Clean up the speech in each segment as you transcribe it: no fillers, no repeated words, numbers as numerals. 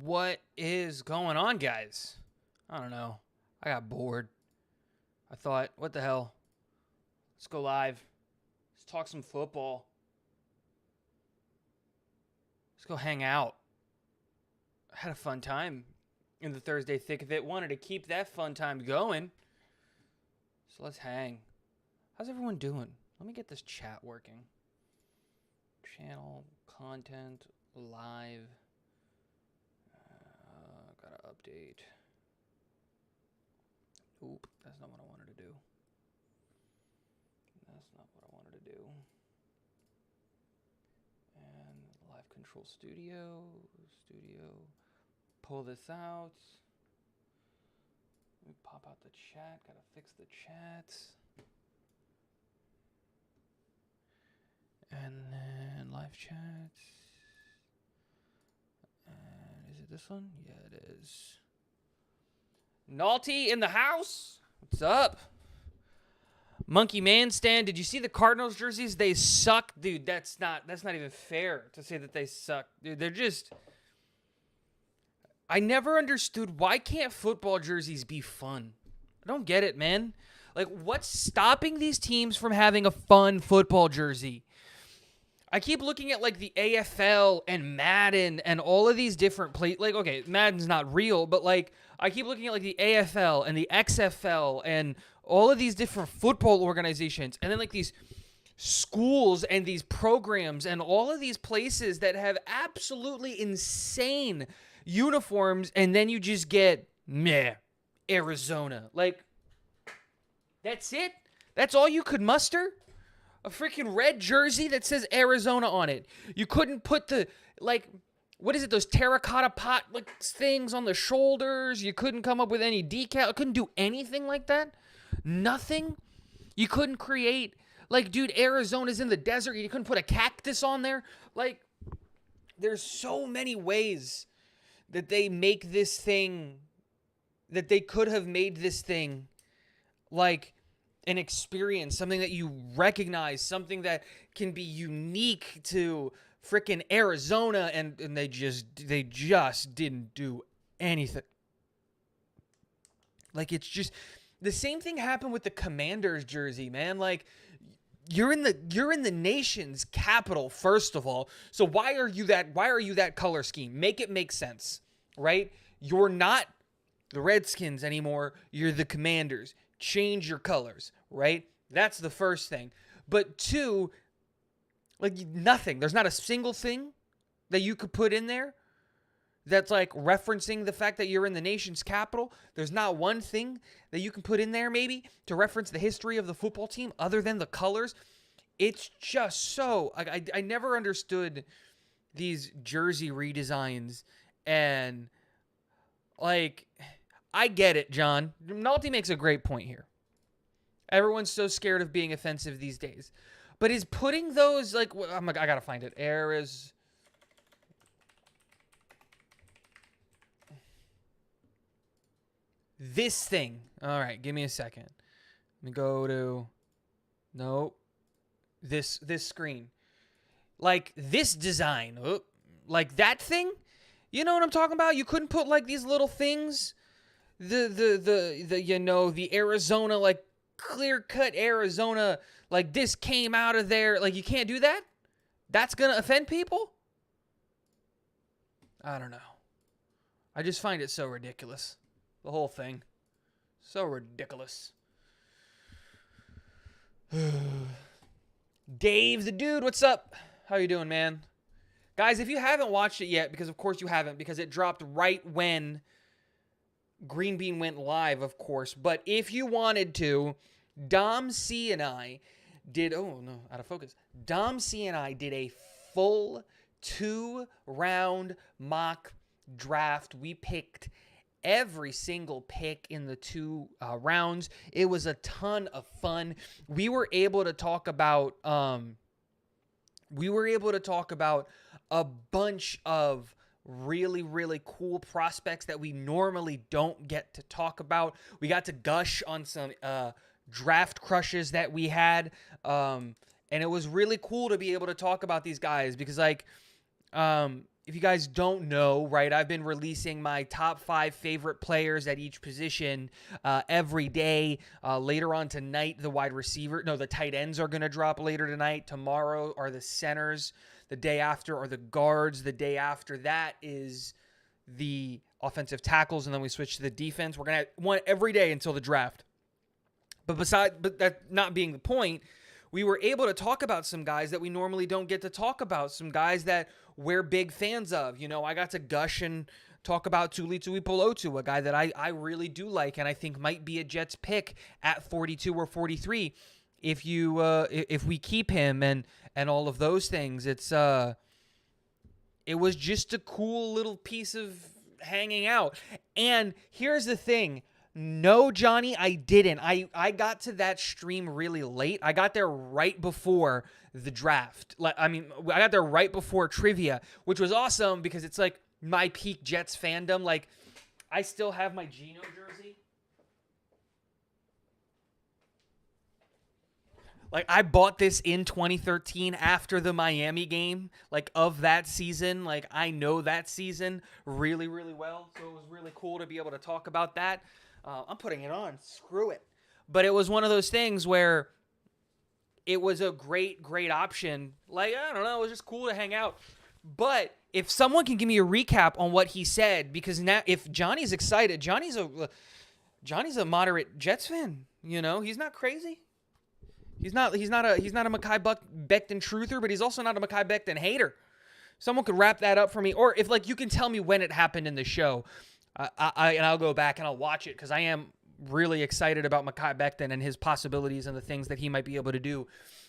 What is going on, guys? I don't know. I got bored. I thought, what the hell? Let's go live. Let's talk some football. Let's go hang out. I had a fun time in the Thursday thick of it. Wanted to keep that fun time going. So let's hang. How's everyone doing? Let me get this chat working. Channel, content, live. Gotta update. Oop, that's not what I wanted to do. That's not what I wanted to do. And live control studio. Pull this out. Let me pop out the chat. Gotta fix the chats. And then live chats. And is it this one? Yeah, it is. Naughty in the house. What's up? Monkey Man Stand. Did you see the Cardinals jerseys? They suck, dude. That's not even fair to say that they suck, dude. They're just. I never understood, why can't football jerseys be fun? I don't get it, man. Like, what's stopping these teams from having a fun football jersey? I keep looking at, like, the AFL and Madden and all of these different like, okay, Madden's not real, but, like, I keep looking at, like, the AFL and the XFL and all of these different football organizations, and then, like, these schools and these programs and all of these places that have absolutely insane uniforms, and then you just get, meh, Arizona. Like, that's it? That's all you could muster? A freaking red jersey that says Arizona on it. You couldn't put the, like, what is it, those terracotta pot like things on the shoulders. You couldn't come up with any decal. Couldn't do anything like that. Nothing. You couldn't create, like, dude, Arizona's in the desert. You couldn't put a cactus on there. Like, there's so many ways that they make this thing, that they could have made this thing, like, an experience, something that you recognize, something that can be unique to frickin' Arizona, and they just didn't do anything. Like, it's just the same thing happened with the Commanders jersey, man. Like, you're in the nation's capital, first of all. So why are you that color scheme? Make it make sense, right? You're not the Redskins anymore. You're the Commanders. Change your colors, right? That's the first thing. But two, like, nothing. There's not a single thing that you could put in there that's, like, referencing the fact that you're in the nation's capital. There's not one thing that you can put in there, maybe, to reference the history of the football team other than the colors. It's just so, I never understood these jersey redesigns, and, like, I get it, John. Nalty makes a great point here. Everyone's so scared of being offensive these days. But is putting those, like, I gotta find it. This thing. All right, give me a second. Let me go to, nope. This screen. Like, this design. Like, that thing? You know what I'm talking about? You couldn't put, like, these little things. The Arizona, like, clear-cut Arizona, like, this came out of there. Like, you can't do that? That's going to offend people? I don't know. I just find it so ridiculous. The whole thing. So ridiculous. Dave the Dude, what's up? How you doing, man? Guys, if you haven't watched it yet, because of course you haven't, because it dropped right when Green Bean went live, of course. But if you wanted to, Dom C and I did, oh no, out of focus. Dom C and I did a full 2-round mock draft. We picked every single pick in the 2 rounds. It was a ton of fun. We were able to talk about a bunch of really, really cool prospects that we normally don't get to talk about. We got to gush on some draft crushes that we had, and it was really cool to be able to talk about these guys because, like, if you guys don't know, right, I've been releasing my top 5 favorite players at each position every day. Later on tonight, the tight ends are going to drop later tonight. Tomorrow are the centers. The day after are the guards. The day after that is the offensive tackles, and then we switch to the defense. We're going to have one every day until the draft. But that not being the point, we were able to talk about some guys that we normally don't get to talk about, some guys that we're big fans of. You know, I got to gush and talk about Tuli Tuipulotu, a guy that I really do like and I think might be a Jets pick at 42 or 43 if we keep him and all of those things. It was just a cool little piece of hanging out. And here's the thing. No, Johnny, I didn't. I got to that stream really late. I got there right before the draft. I got there right before trivia, which was awesome because it's like my peak Jets fandom. Like, I still have my Geno jersey. Like, I bought this in 2013 after the Miami game, like, of that season. Like, I know that season really, really well. So it was really cool to be able to talk about that. I'm putting it on. Screw it. But it was one of those things where it was a great, great option. Like, I don't know. It was just cool to hang out. But if someone can give me a recap on what he said, because now if Johnny's excited, Johnny's a moderate Jets fan. You know, he's not crazy. He's not a Mekhi Becton truther, but he's also not a Mekhi Becton hater. Someone could wrap that up for me, or if like you can tell me when it happened in the show. I'll go back and I'll watch it because I am really excited about Mekhi Becton and his possibilities and the things that he might be able to do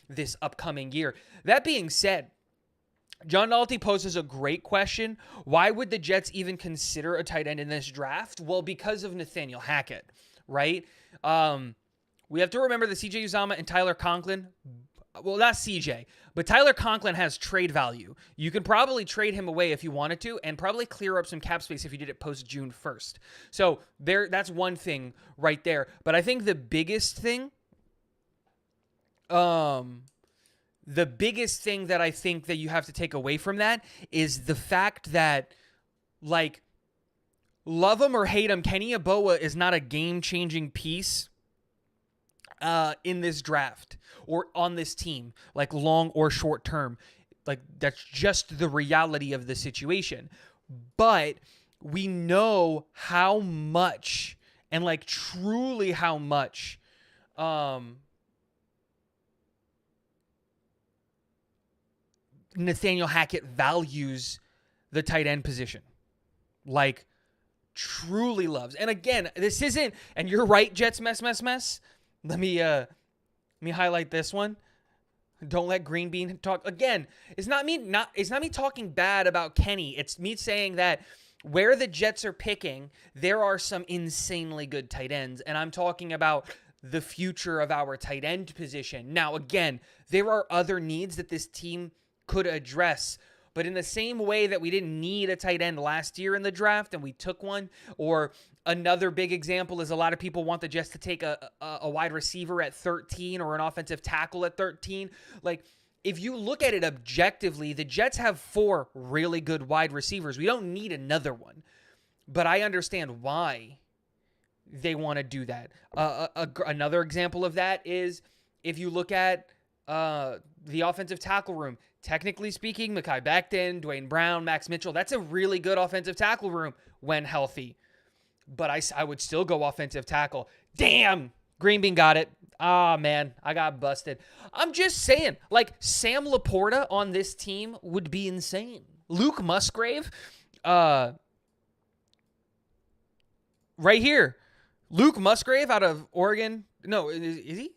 this upcoming year. That being said, John Nolte poses a great question. Why would the Jets even consider a tight end in this draft? Well, because of Nathaniel Hackett, right? We have to remember that CJ Uzomah and Tyler Conklin, well, not CJ, but Tyler Conklin has trade value. You can probably trade him away if you wanted to and probably clear up some cap space if you did it post June 1st. So that's one thing right there. But I think the biggest thing that I think that you have to take away from that is the fact that, like, love him or hate him, Kenny Yeboah is not a game-changing piece in this draft or on this team, like long or short term. Like, that's just the reality of the situation. But we know how much, and like truly how much, Nathaniel Hackett values the tight end position. Like, truly loves. And again, this isn't, and you're right, Jets mess. Let me highlight this one. Don't let Green Bean talk. Again, it's not me talking bad about Kenny. It's me saying that where the Jets are picking, there are some insanely good tight ends. And I'm talking about the future of our tight end position. Now, again, there are other needs that this team could address. But in the same way that we didn't need a tight end last year in the draft and we took one, or another big example is a lot of people want the Jets to take a wide receiver at 13 or an offensive tackle at 13. Like, if you look at it objectively, the Jets have 4 really good wide receivers. We don't need another one. But I understand why they want to do that. Another example of that is if you look at the offensive tackle room. Technically speaking, Mekhi Becton, Dwayne Brown, Max Mitchell, that's a really good offensive tackle room when healthy. But I would still go offensive tackle. Damn! Green Bean got it. Ah, man, I got busted. I'm just saying, like, Sam Laporta on this team would be insane. Luke Musgrave, right here. Luke Musgrave out of Oregon. No, is he?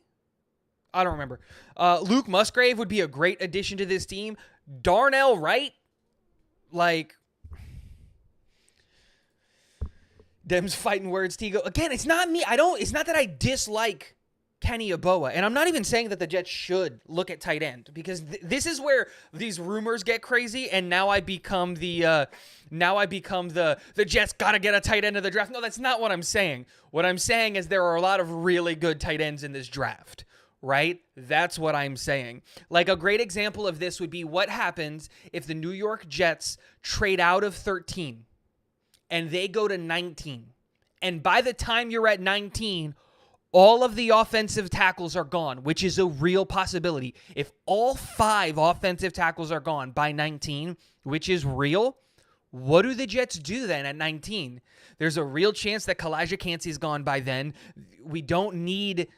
I don't remember. Luke Musgrave would be a great addition to this team. Darnell Wright, like, them's fighting words, Tigo. Again, it's not me. It's not that I dislike Kenny Yeboah, and I'm not even saying that the Jets should look at tight end, because this is where these rumors get crazy, and now I become the Jets gotta get a tight end of the draft. No, that's not what I'm saying. What I'm saying is there are a lot of really good tight ends in this draft. right? That's what I'm saying. Like a great example of this would be what happens if the New York Jets trade out of 13 and they go to 19. And by the time you're at 19, all of the offensive tackles are gone, which is a real possibility. If all 5 offensive tackles are gone by 19, which is real, what do the Jets do then at 19? There's a real chance that Kalijah Cansey's gone by then. We don't need,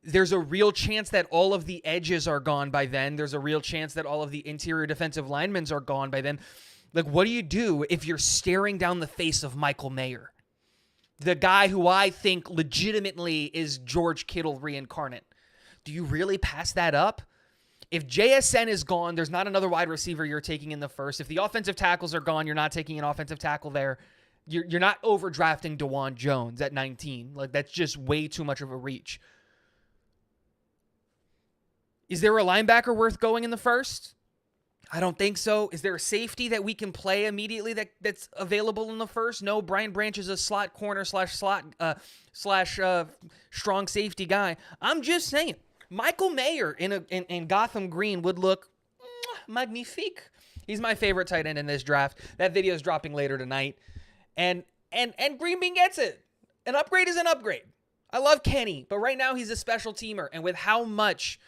there's a real chance that all of the edges are gone by then. There's a real chance that all of the interior defensive linemen are gone by then. Like, what do you do if you're staring down the face of Michael Mayer? The guy who I think legitimately is George Kittle reincarnate. Do you really pass that up? If JSN is gone, there's not another wide receiver you're taking in the first. If the offensive tackles are gone, you're not taking an offensive tackle there. You're not overdrafting DeJuan Jones at 19. Like, that's just way too much of a reach. Is there a linebacker worth going in the first? I don't think so. Is there a safety that we can play immediately that's available in the first? No, Brian Branch is a slot corner slash strong safety guy. I'm just saying, Michael Mayer in Gotham Green would look magnifique. He's my favorite tight end in this draft. That video is dropping later tonight. And Green Bean gets it. An upgrade is an upgrade. I love Kenny, but right now he's a special teamer. And with how much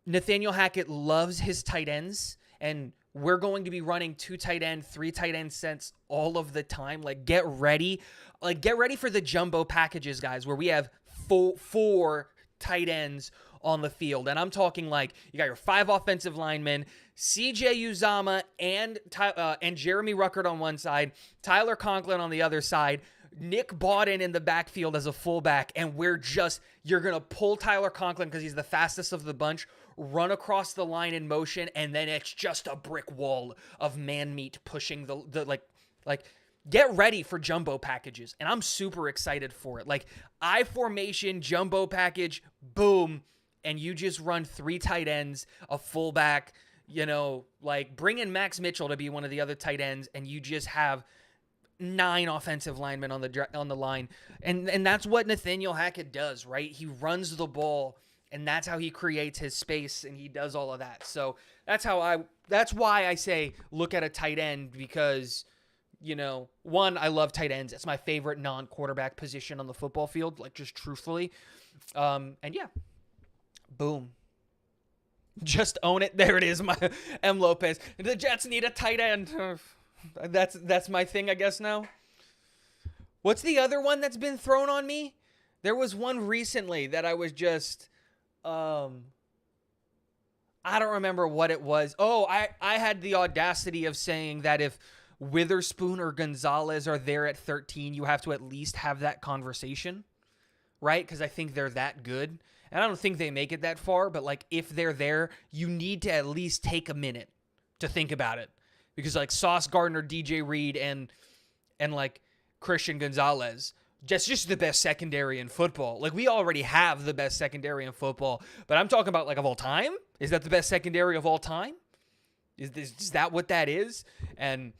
Nathaniel Hackett loves his tight ends, and we're going to be running 2 tight end, 3 tight end sets all of the time. Like, get ready. Like, get ready for the jumbo packages, guys, where we have four tight ends on the field. And I'm talking like you got your 5 offensive linemen, CJ Uzama and Jeremy Ruckert on one side, Tyler Conklin on the other side, Nick Bawden in the backfield as a fullback, and you're going to pull Tyler Conklin because he's the fastest of the bunch, run across the line in motion, and then it's just a brick wall of man meat pushing the get ready for jumbo packages. And I'm super excited for it. Like, I formation, jumbo package, boom, and you just run 3 tight ends, a fullback, bring in Max Mitchell to be one of the other tight ends, and you just have 9 offensive linemen on the line. And that's what Nathaniel Hackett does, right? He runs the ball, and that's how he creates his space, and he does all of that. So that's why I say look at a tight end, because, one, I love tight ends. It's my favorite non-quarterback position on the football field, like, just truthfully. And yeah, boom. Just own it. There it is, my M. Lopez. The Jets need a tight end. That's my thing, I guess, now. What's the other one that's been thrown on me? There was one recently that I was just... I don't remember what it was. Oh, I had the audacity of saying that if Witherspoon or Gonzalez are there at 13, you have to at least have that conversation, right? Because I think they're that good. And I don't think they make it that far, but, like, if they're there, you need to at least take a minute to think about it. Because, like, Sauce Gardner, DJ Reed, and like, Christian Gonzalez, just the best secondary in football. Like, we already have the best secondary in football, but I'm talking about, like, of all time? Is that the best secondary of all time? Is that what that is? And,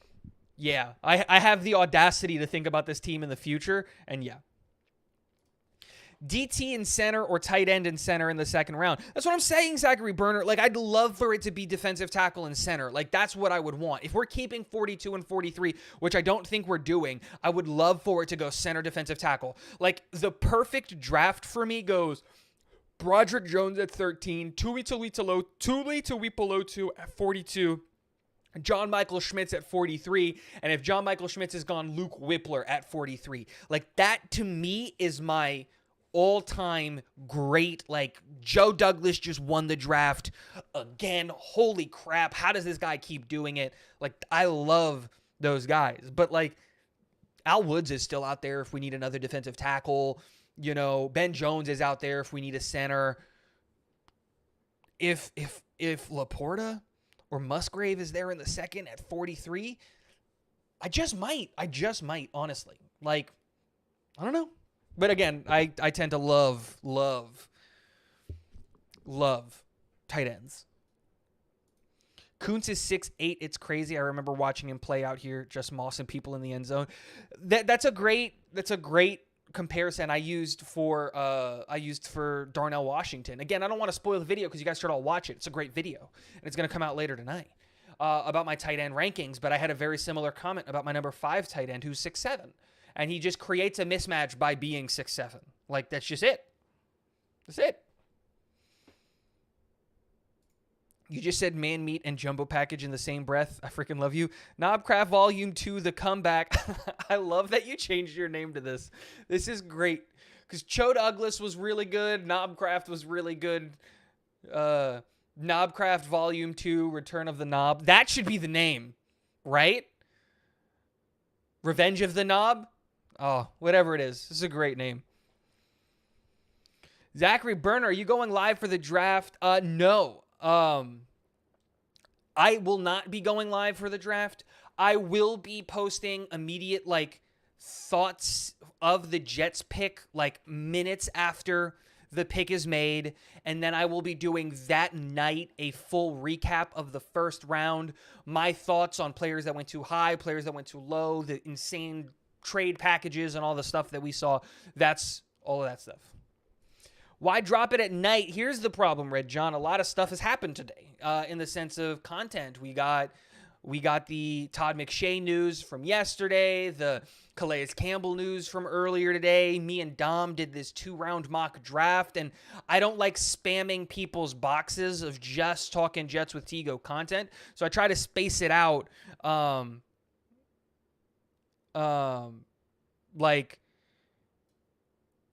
yeah, I have the audacity to think about this team in the future, and yeah. DT in center or tight end in center in the second round. That's what I'm saying, Zachary Berner. Like, I'd love for it to be defensive tackle in center. Like, that's what I would want. If we're keeping 42 and 43, which I don't think we're doing, I would love for it to go center defensive tackle. Like, the perfect draft for me goes Broderick Jones at 13, Tuli Tuipulotu at 42, John Michael Schmitz at 43, and if John Michael Schmitz is gone, Luke Whippler at 43. Like, that to me is my all-time great. Like, Joe Douglas just won the draft again. Holy crap, how does this guy keep doing it? Like, I love those guys. But, like, Al Woods is still out there if we need another defensive tackle. Ben Jones is out there if we need a center. If Laporta or Musgrave is there in the second at 43, I just might, honestly. Like, I don't know. But again, I tend to love tight ends. Kuntz is 6'8". It's crazy. I remember watching him play out here, just mossing people in the end zone. That's a great comparison I used for Darnell Washington. Again, I don't want to spoil the video because you guys should all watch it. It's a great video, and it's going to come out later tonight about my tight end rankings. But I had a very similar comment about my number 5 tight end who's 6'7", and he just creates a mismatch by being 6'7". Like, that's just it. That's it. You just said man meat and jumbo package in the same breath. I freaking love you. Knobcraft Volume 2, The Comeback. I love that you changed your name to this. This is great. Because Cho Douglas was really good. Knobcraft was really good. Knobcraft Volume 2, Return of the Knob. That should be the name, right? Revenge of the Knob? Oh, whatever it is. This is a great name. Zachary Burner, are you going live for the draft? No. I will not be going live for the draft. I will be posting immediate, thoughts of the Jets pick, minutes after the pick is made. And then I will be doing that night a full recap of the first round. My thoughts on players that went too high, players that went too low, the insane trade packages and all the stuff that we saw. That's all of that stuff. Why drop it at night? Here's the problem, Red John. A lot of stuff has happened today in the sense of content. We got the Todd McShay news from yesterday, the Calais Campbell news from earlier today. Me and Dom did this 2-round mock draft, and I don't like spamming people's boxes of just talking Jets with Tigo content, so I try to space it out.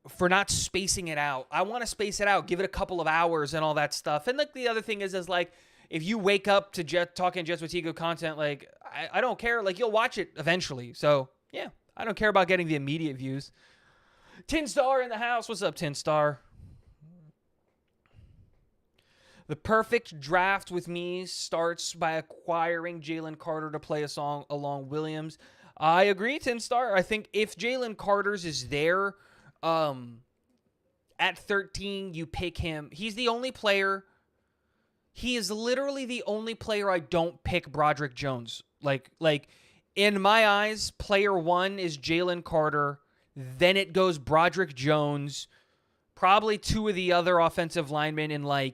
For not spacing it out. I want to space it out, give it a couple of hours and all that stuff. And the other thing is if you wake up to talking Jets with Tigo content, I don't care. You'll watch it eventually. So, yeah, I don't care about getting the immediate views. Tin Star in the house. What's up, Tin Star? The perfect draft with me starts by acquiring Jalen Carter to play a song along Williams. I agree, Tin Star. I think if Jalen Carter's is there, at 13, you pick him. He's the only player. He is literally the only player I don't pick Broderick Jones. In my eyes, player 1 is Jalen Carter. Then it goes Broderick Jones. Probably 2 of the other offensive linemen in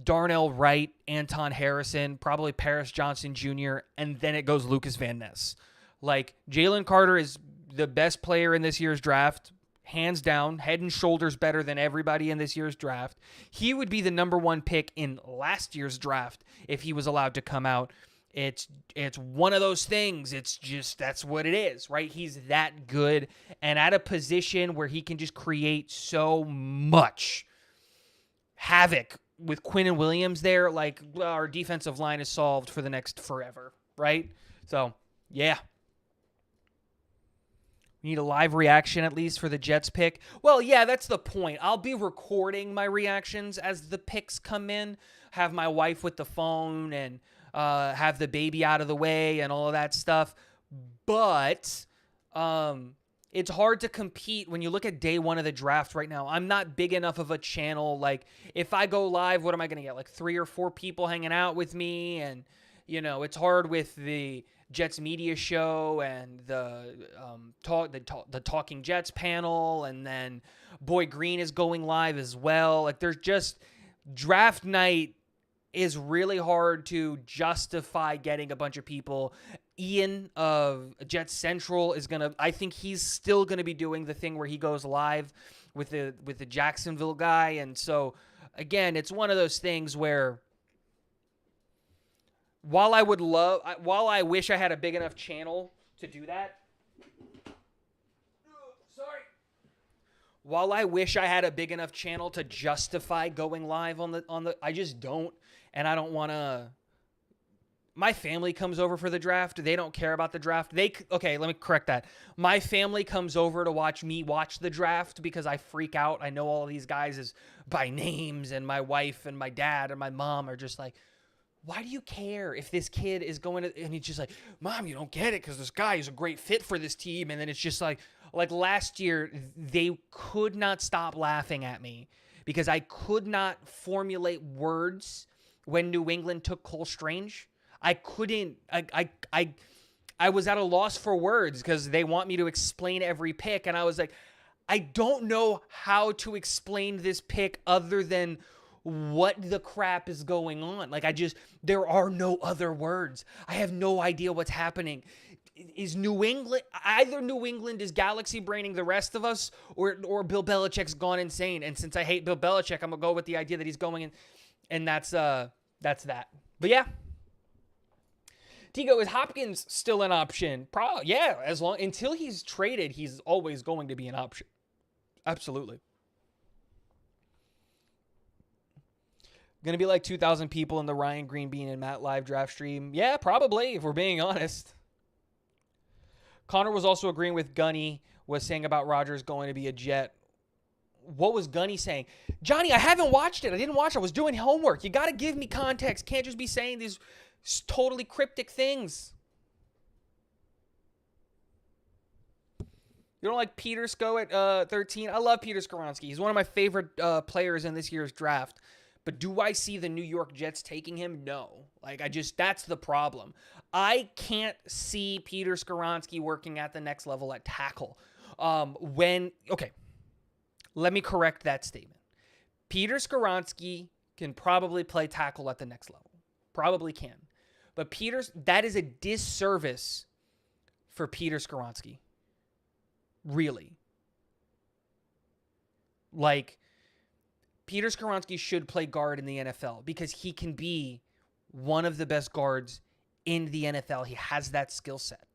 Darnell Wright, Anton Harrison, probably Paris Johnson Jr., and then it goes Lucas Van Ness. Jalen Carter is the best player in this year's draft. Hands down, head and shoulders better than everybody in this year's draft. He would be the number 1 pick in last year's draft if he was allowed to come out. It's one of those things. It's just, that's what it is, right? He's that good and at a position where he can just create so much havoc with Quinn and Williams there. Our defensive line is solved for the next forever, right? So, yeah. We need a live reaction at least for the Jets pick. Well, yeah, that's the point. I'll be recording my reactions as the picks come in, have my wife with the phone and have the baby out of the way and all of that stuff. But it's hard to compete when you look at day 1 of the draft right now. I'm not big enough of a channel. If I go live, what am I going to get? 3 or 4 people hanging out with me? And, it's hard with the Jets media show and the Talking Jets panel, and then Boy Green is going live as well. There's just draft night is really hard to justify getting a bunch of people. Ian of Jets Central is I think he's still gonna be doing the thing where he goes live with the Jacksonville guy, and so again, it's one of those things where, while I wish I had a big enough channel to do that. While I wish I had a big enough channel to justify going live on the I just don't, and I don't want to. My family comes over for the draft. They don't care about the draft. Okay, let me correct that. My family comes over to watch me watch the draft because I freak out. I know all of these guys by names, and my wife and my dad and my mom are just why do you care if this kid is going to, and he's just Mom, you don't get it because this guy is a great fit for this team. And then it's just like last year, they could not stop laughing at me because I could not formulate words when New England took Cole Strange. I couldn't, I was at a loss for words because they want me to explain every pick. And I was I don't know how to explain this pick other than what the crap is going on. Like, there are no other words. I have no idea what's happening. Is New England, either New England is galaxy braining the rest of us, or Bill Belichick's gone insane. And since I hate Bill Belichick, I'm going to go with the idea that he's going in, and that's that. But yeah. Tigo, is Hopkins still an option? Probably, yeah. Until he's traded, he's always going to be an option. Absolutely. Going to be like 2,000 people in the Ryan Green Bean and Matt live draft stream. Yeah, probably, if we're being honest. Connor was also agreeing with Gunny, was saying about Rodgers going to be a Jet. What was Gunny saying? Johnny, I haven't watched it. I didn't watch it. I was doing homework. You got to give me context. Can't just be saying these totally cryptic things. You don't like Peter Sko at 13? I love Peter Skoronski. He's one of my favorite players in this year's draft. But do I see the New York Jets taking him? No. That's the problem. I can't see Peter Skoronski working at the next level at tackle. Okay, let me correct that statement. Peter Skoronski can probably play tackle at the next level. Probably can. But that is a disservice for Peter Skoronski. Really. Peter Skoronski should play guard in the NFL because he can be one of the best guards in the NFL. He has that skill set.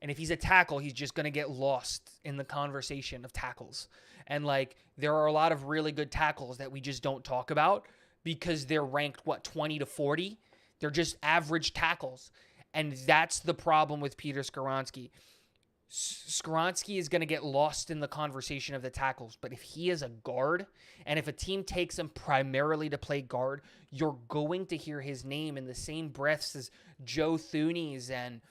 And if he's a tackle, he's just going to get lost in the conversation of tackles. And there are a lot of really good tackles that we just don't talk about because they're ranked, 20 to 40? They're just average tackles. And that's the problem with Peter Skoronski. Skoronski is going to get lost in the conversation of the tackles. But if he is a guard, and if a team takes him primarily to play guard, you're going to hear his name in the same breaths as Joe Thuney's and,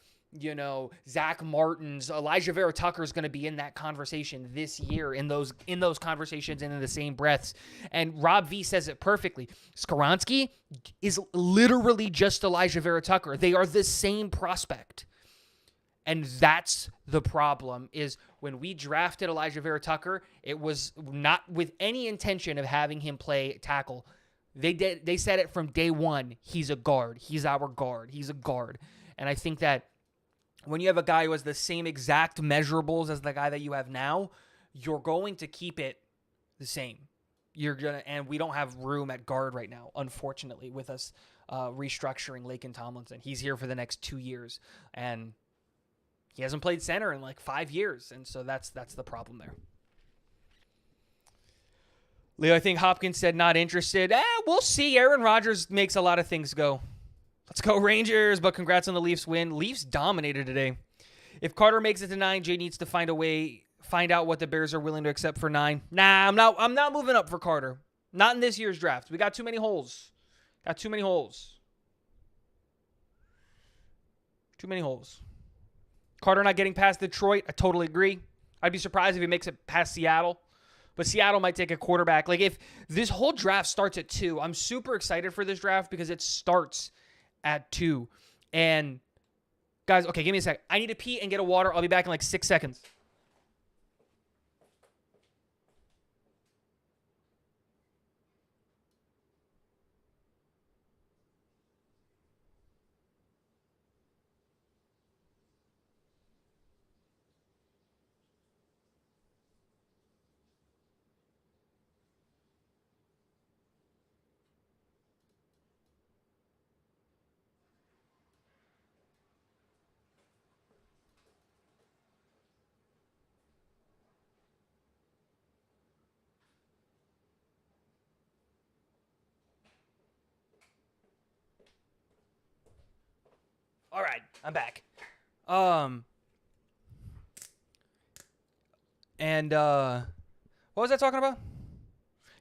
Zach Martin's. Elijah Vera Tucker is going to be in that conversation this year, in those conversations and in the same breaths. And Rob V says it perfectly. Skoronski is literally just Elijah Vera Tucker. They are the same prospect. And that's the problem, is when we drafted Elijah Vera Tucker, it was not with any intention of having him play tackle. They said it from day one. He's a guard. He's our guard. He's a guard. And I think that when you have a guy who has the same exact measurables as the guy that you have now, you're going to keep it the same. And we don't have room at guard right now, unfortunately, with us restructuring Laken Tomlinson. He's here for the next 2 years, and he hasn't played center in 5 years, and so that's the problem there. Leo, I think Hopkins said not interested. We'll see. Aaron Rodgers makes a lot of things go. Let's go Rangers, but congrats on the Leafs win. Leafs dominated today. If Carter makes it to 9, Jay needs to find out what the Bears are willing to accept for 9. Nah, I'm not moving up for Carter. Not in this year's draft. We got too many holes. Too many holes. Carter not getting past Detroit, I totally agree. I'd be surprised if he makes it past Seattle. But Seattle might take a quarterback. If this whole draft starts at 2, I'm super excited for this draft because it starts at 2. And, guys, okay, give me a sec. I need to pee and get a water. I'll be back in 6 seconds. All right, I'm back. What was I talking about?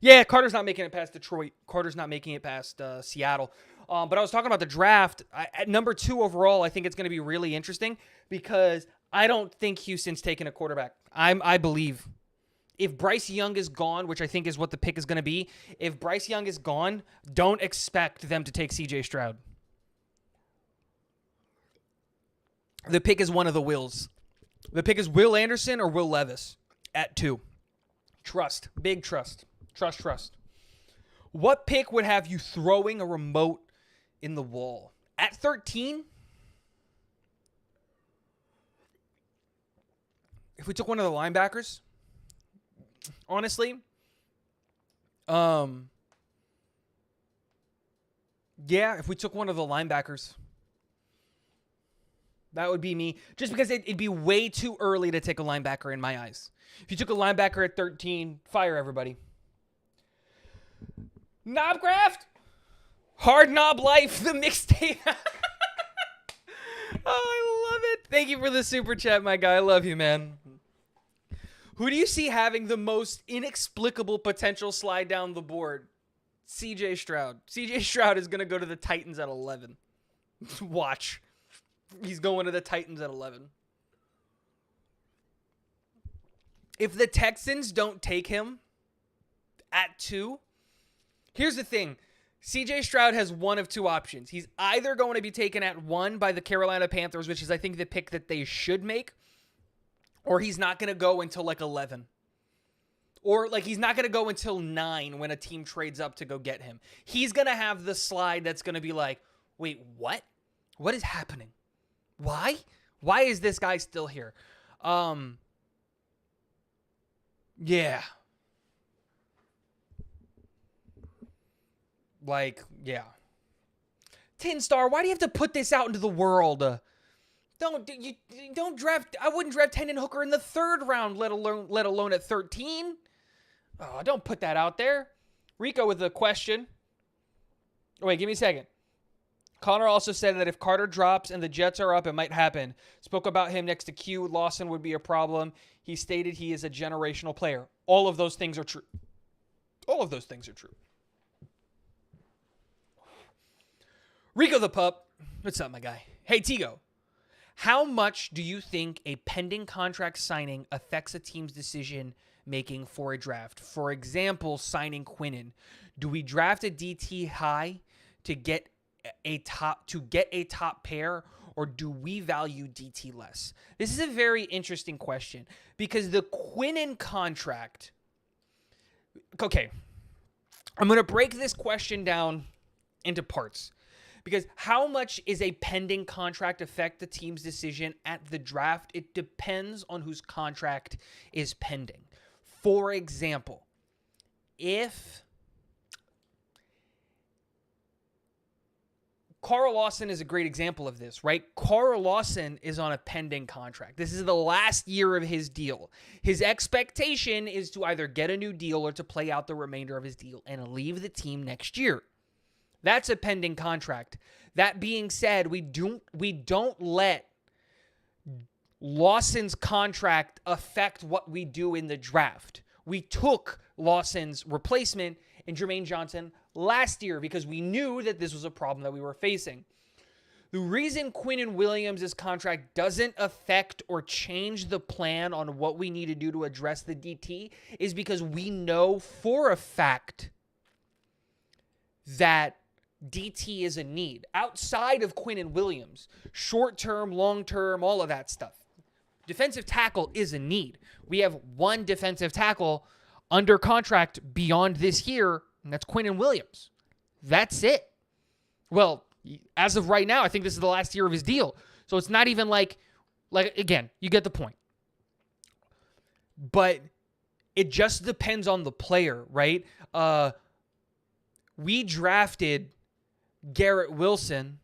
Yeah, Carter's not making it past Detroit. Carter's not making it past Seattle. But I was talking about the draft. At number 2 overall, I think it's going to be really interesting because I don't think Houston's taking a quarterback. I believe if Bryce Young is gone, which I think is what the pick is going to be, if Bryce Young is gone, don't expect them to take C.J. Stroud. The pick is one of the Wills. The pick is Will Anderson or Will Levis. at 2. Trust. Big trust. Trust. What pick would have you throwing a remote in the wall? At 13? If we took one of the linebackers, honestly, yeah, if we took one of the linebackers, that would be me. Just because it'd be way too early to take a linebacker in my eyes. If you took a linebacker at 13, fire everybody. Knobcraft, Hard Knob Life, the mixtape. Oh, I love it. Thank you for the super chat, my guy. I love you, man. Who do you see having the most inexplicable potential slide down the board? CJ Stroud. CJ Stroud is going to go to the Titans at 11. Watch. He's going to the Titans at 11. If the Texans don't take him at 2, here's the thing. CJ Stroud has one of 2 options. He's either going to be taken at 1 by the Carolina Panthers, which is, I think, the pick that they should make, or he's not going to go until like 11. Or like he's not going to go until 9 when a team trades up to go get him. He's going to have the slide that's going to be like, wait, what? What is happening? Why? Why is this guy still here? Yeah. Like, yeah. Tin Star, why do you have to put this out into the world? Don't draft. I wouldn't draft Hendon Hooker in the 3rd round, let alone at 13. Oh, don't put that out there. Rico with a question. Oh, wait, give me a second. Connor also said that if Carter drops and the Jets are up, it might happen. Spoke about him next to Q. Lawson would be a problem. He stated he is a generational player. All of those things are true. All of those things are true. Rico the Pup. What's up, my guy? Hey, Tigo. How much do you think a pending contract signing affects a team's decision making for a draft? For example, signing Quinnen. Do we draft a DT high to get a top pair, or do we value DT less? This is a very interesting question because the Quinnen contract. Okay, I'm going to break this question down into parts. Because how much is a pending contract affect the team's decision at the draft? It depends on whose contract is pending. For example, if Carl Lawson is a great example of this, right? Carl Lawson is on a pending contract. This is the last year of his deal. His expectation is to either get a new deal or to play out the remainder of his deal and leave the team next year. That's a pending contract. That being said, we don't let Lawson's contract affect what we do in the draft. We took Lawson's replacement in Jermaine Johnson last year because we knew that this was a problem that we were facing. The reason Quinnen Williams' contract doesn't affect or change the plan on what we need to do to address the DT is because we know for a fact that DT is a need. Outside of Quinnen Williams, short-term, long-term, all of that stuff. Defensive tackle is a need. We have one defensive tackle under contract beyond this year, and that's Quinnen Williams. That's it. Well, as of right now, I think this is the last year of his deal. So it's not even like again, you get the point. But it just depends on the player, right? We drafted Garrett Wilson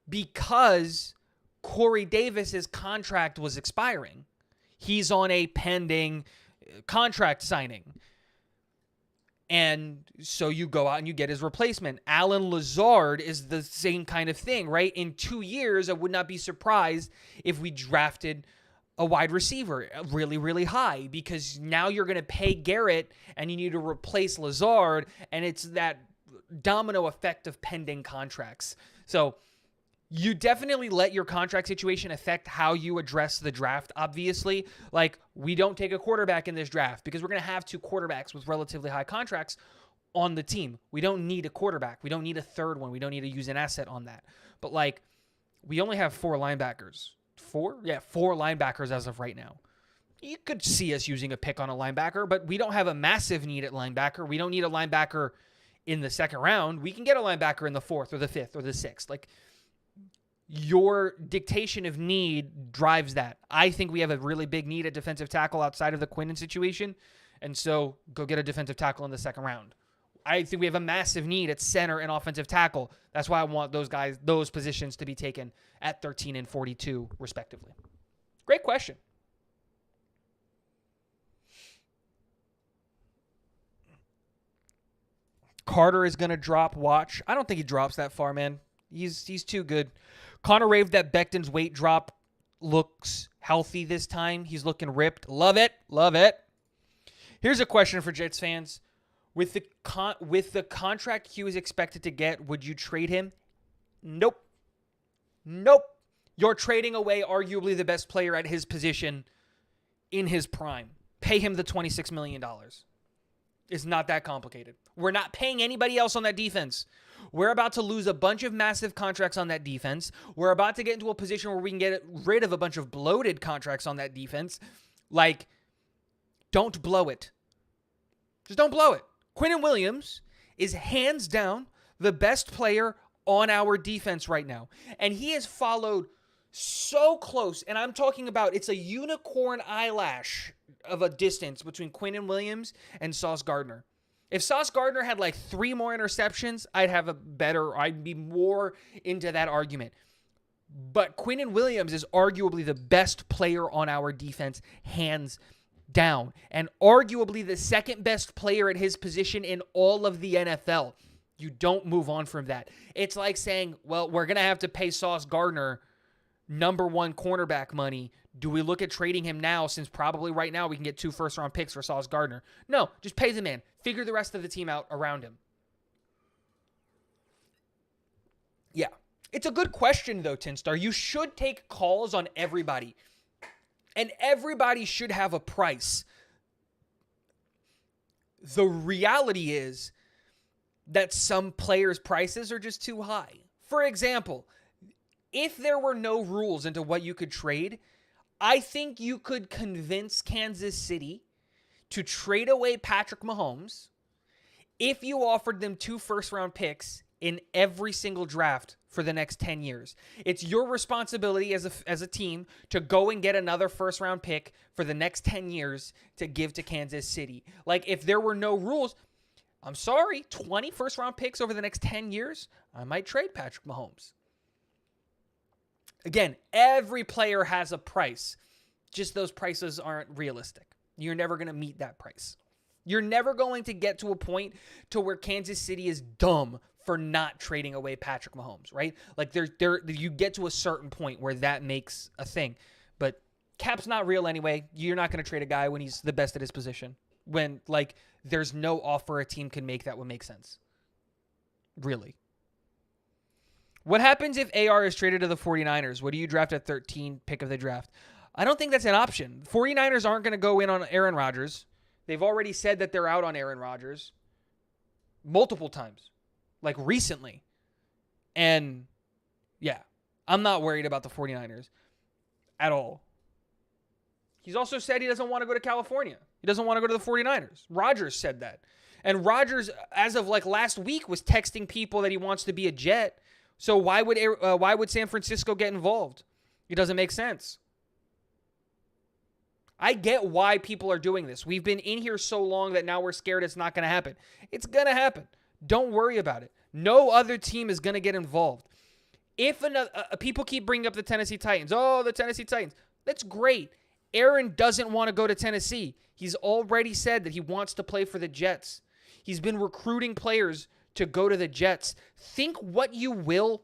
because Corey Davis's contract was expiring. He's on a pending contract signing. And so you go out and you get his replacement. Alan Lazard is the same kind of thing, right? In 2 years, I would not be surprised if we drafted a wide receiver really, really high because now you're going to pay Garrett and you need to replace Lazard, and it's that domino effect of pending contracts. So you definitely let your contract situation affect how you address the draft, obviously. Like, we don't take a quarterback in this draft because we're going to have 2 quarterbacks with relatively high contracts on the team. We don't need a quarterback. We don't need a third one. We don't need to use an asset on that. But, we only have 4 linebackers. 4? Yeah, 4 linebackers as of right now. You could see us using a pick on a linebacker, but we don't have a massive need at linebacker. We don't need a linebacker in the second round. We can get a linebacker in the 4th or the 5th or the 6th. Like, your dictation of need drives that. I think we have a really big need at defensive tackle outside of the Quinnen situation, and so go get a defensive tackle in the second round. I think we have a massive need at center and offensive tackle. That's why I want those positions to be taken at 13 and 42, respectively. Great question. Carter is going to drop. Watch. I don't think he drops that far, man. He's too good. Connor raved that Becton's weight drop looks healthy this time. He's looking ripped. Love it. Love it. Here's a question for Jets fans. With the contract Hugh is expected to get, would you trade him? Nope. Nope. You're trading away arguably the best player at his position in his prime. Pay him the $26 million. It's not that complicated. We're not paying anybody else on that defense. We're about to lose a bunch of massive contracts on that defense. We're about to get into a position where we can get rid of a bunch of bloated contracts on that defense. Like, don't blow it. Just don't blow it. Quinnen Williams is hands down the best player on our defense right now. And he has followed so close, and I'm talking about it's a unicorn eyelash of a distance between Quinnen Williams and Sauce Gardner. If Sauce Gardner had like 3 more interceptions, I'd be more into that argument. But Quinnen Williams is arguably the best player on our defense, hands down, and arguably the second best player at his position in all of the NFL. You don't move on from that. It's like saying, well, we're going to have to pay Sauce Gardner number 1 cornerback money. Do we look at trading him now, since probably right now we can get 2 first-round picks for Sauce Gardner? No, just pay the man. Figure the rest of the team out around him. Yeah. It's a good question, though, Tinstar. You should take calls on everybody. And everybody should have a price. The reality is that some players' prices are just too high. For example, if there were no rules into what you could trade, I think you could convince Kansas City to trade away Patrick Mahomes if you offered them 2 first-round picks in every single draft for the next 10 years. It's your responsibility as a team to go and get another first-round pick for the next 10 years to give to Kansas City. Like, if there were no rules, I'm sorry, 20 first-round picks over the next 10 years, I might trade Patrick Mahomes. Again, every player has a price. Just those prices aren't realistic. You're never going to meet that price. You're never going to get to a point to where Kansas City is dumb for not trading away Patrick Mahomes, right? Like, you get to a certain point where that makes a thing. But cap's not real anyway. You're not going to trade a guy when he's the best at his position. When, like, there's no offer a team can make that would make sense. Really. What happens if AR is traded to the 49ers? What do you draft at 13, pick of the draft? I don't think that's an option. 49ers aren't going to go in on Aaron Rodgers. They've already said that they're out on Aaron Rodgers multiple times, like recently. And yeah, I'm not worried about the 49ers at all. He's also said he doesn't want to go to California. He doesn't want to go to the 49ers. Rodgers said that. And Rodgers, as of like last week, was texting people that he wants to be a Jet. So why would San Francisco get involved? It doesn't make sense. I get why people are doing this. We've been in here so long that now we're scared it's not going to happen. It's going to happen. Don't worry about it. No other team is going to get involved. If people keep bringing up the Tennessee Titans. Oh, the Tennessee Titans. That's great. Aaron doesn't want to go to Tennessee. He's already said that he wants to play for the Jets. He's been recruiting players to go to the Jets. Think what you will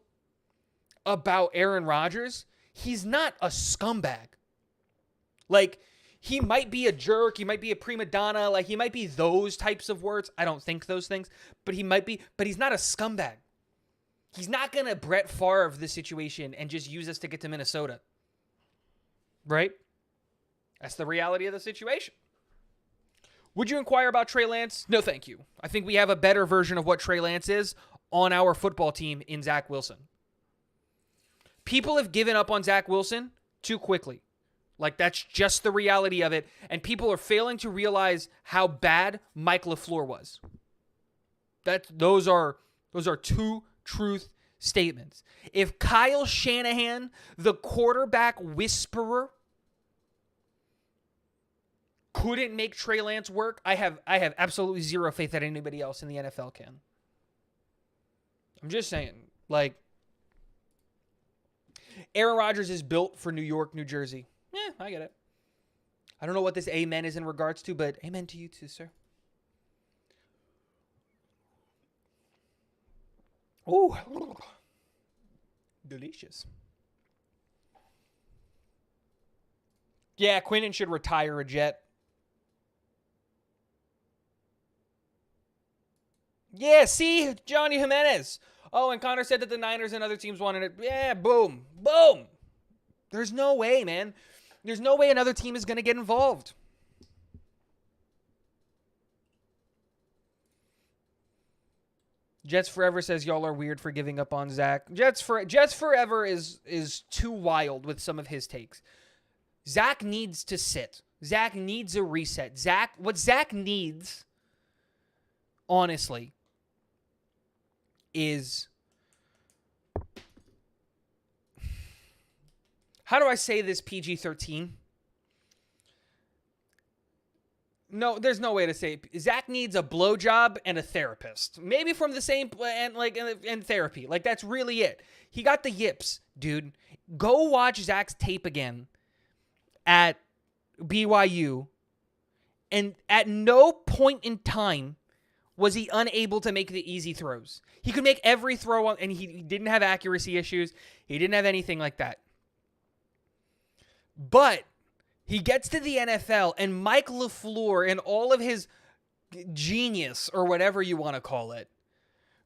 about Aaron Rodgers. He's not a scumbag. Like, he might be a jerk. He might be a prima donna. Like, he might be those types of words. I don't think those things. But he might be. But he's not a scumbag. He's not going to Brett Favre this situation and just use us to get to Minnesota. Right? That's the reality of the situation. Would you inquire about Trey Lance? No, thank you. I think we have a better version of what Trey Lance is on our football team in Zach Wilson. People have given up on Zach Wilson too quickly. Like, that's just the reality of it. And people are failing to realize how bad Mike LaFleur was. Those are two truth statements. If Kyle Shanahan, the quarterback whisperer, couldn't make Trey Lance work, I have absolutely zero faith that anybody else in the NFL can. I'm just saying, like, Aaron Rodgers is built for New York, New Jersey. Yeah, I get it. I don't know what this amen is in regards to, but amen to you too, sir. Ooh. Delicious. Yeah, Quinnen should retire a Jet. Yeah, see? Johnny Jimenez. Oh, and Connor said that the Niners and other teams wanted it. Yeah, boom. Boom. There's no way, man. There's no way another team is going to get involved. Jets Forever says y'all are weird for giving up on Zach. Jets Forever is too wild with some of his takes. Zach needs to sit. Zach needs a reset. What Zach needs, honestly, is, how do I say this PG-13? No, there's no way to say it. Zach needs a blowjob and a therapist. Maybe from the same, and therapy. Like, that's really it. He got the yips, dude. Go watch Zach's tape again at BYU. And at no point in time was he unable to make the easy throws. He could make every throw, and he didn't have accuracy issues. He didn't have anything like that. But he gets to the NFL, and Mike LaFleur, in all of his genius, or whatever you want to call it,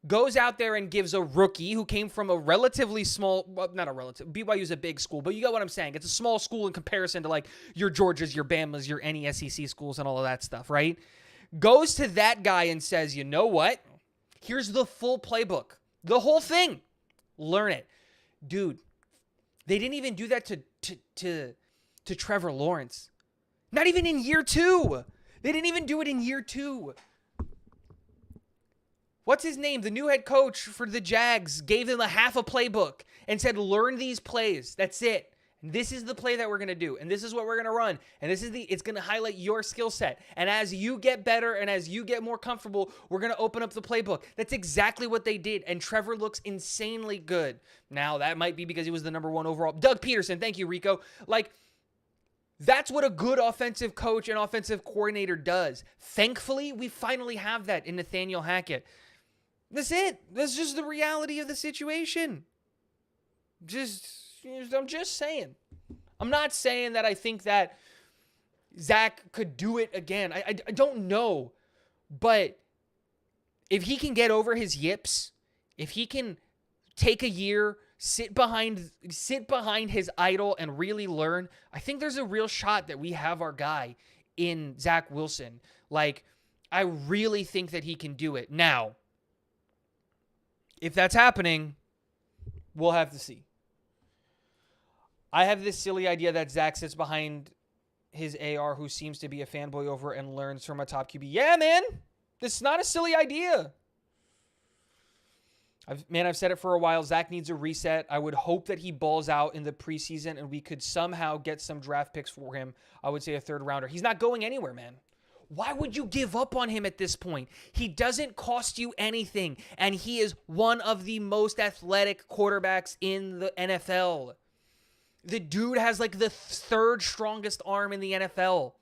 goes out there and gives a rookie who came from a relatively small, well, not a relative, BYU's a big school, but you got what I'm saying. It's a small school in comparison to, like, your Georgias, your Bamas, your any SEC schools, and all of that stuff, right? Goes to that guy and says, you know what? Here's the full playbook. The whole thing. Learn it. Dude, they didn't even do that to Trevor Lawrence. Not even in year 2. They didn't even do it in year 2. What's his name? The new head coach for the Jags gave them a half a playbook and said, learn these plays. That's it. And this is the play that we're going to do. And this is what we're going to run. And it's going to highlight your skill set. And as you get better and as you get more comfortable, we're going to open up the playbook. That's exactly what they did. And Trevor looks insanely good. Now, that might be because he was the number 1 overall. Doug Peterson. Thank you, Rico. Like, that's what a good offensive coach and offensive coordinator does. Thankfully, we finally have that in Nathaniel Hackett. That's it. That's just the reality of the situation. I'm just saying. I'm not saying that I think that Zach could do it again. I don't know. But if he can get over his yips, if he can take a year, sit behind his idol and really learn, I think there's a real shot that we have our guy in Zach Wilson. Like, I really think that he can do it. Now, if that's happening, we'll have to see. I have this silly idea that Zach sits behind his AR, who seems to be a fanboy over, and learns from a top QB. Yeah, man. This is not a silly idea. I've said it for a while. Zach needs a reset. I would hope that he balls out in the preseason and we could somehow get some draft picks for him. I would say a 3rd rounder. He's not going anywhere, man. Why would you give up on him at this point? He doesn't cost you anything, and he is one of the most athletic quarterbacks in the NFL. The dude has like the 3rd strongest arm in the NFL.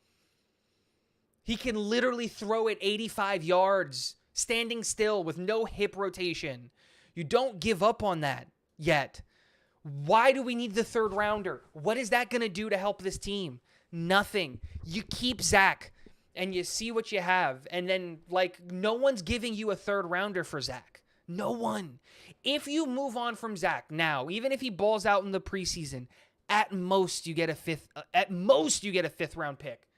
He can literally throw it 85 yards, standing still with no hip rotation. You don't give up on that yet. Why do we need the 3rd rounder? What is that going to do to help this team? Nothing. You keep Zach and you see what you have. And then, like, no one's giving you a 3rd rounder for Zach. No one. If you move on from Zach now, even if he balls out in the preseason, at most you get a 5th round pick.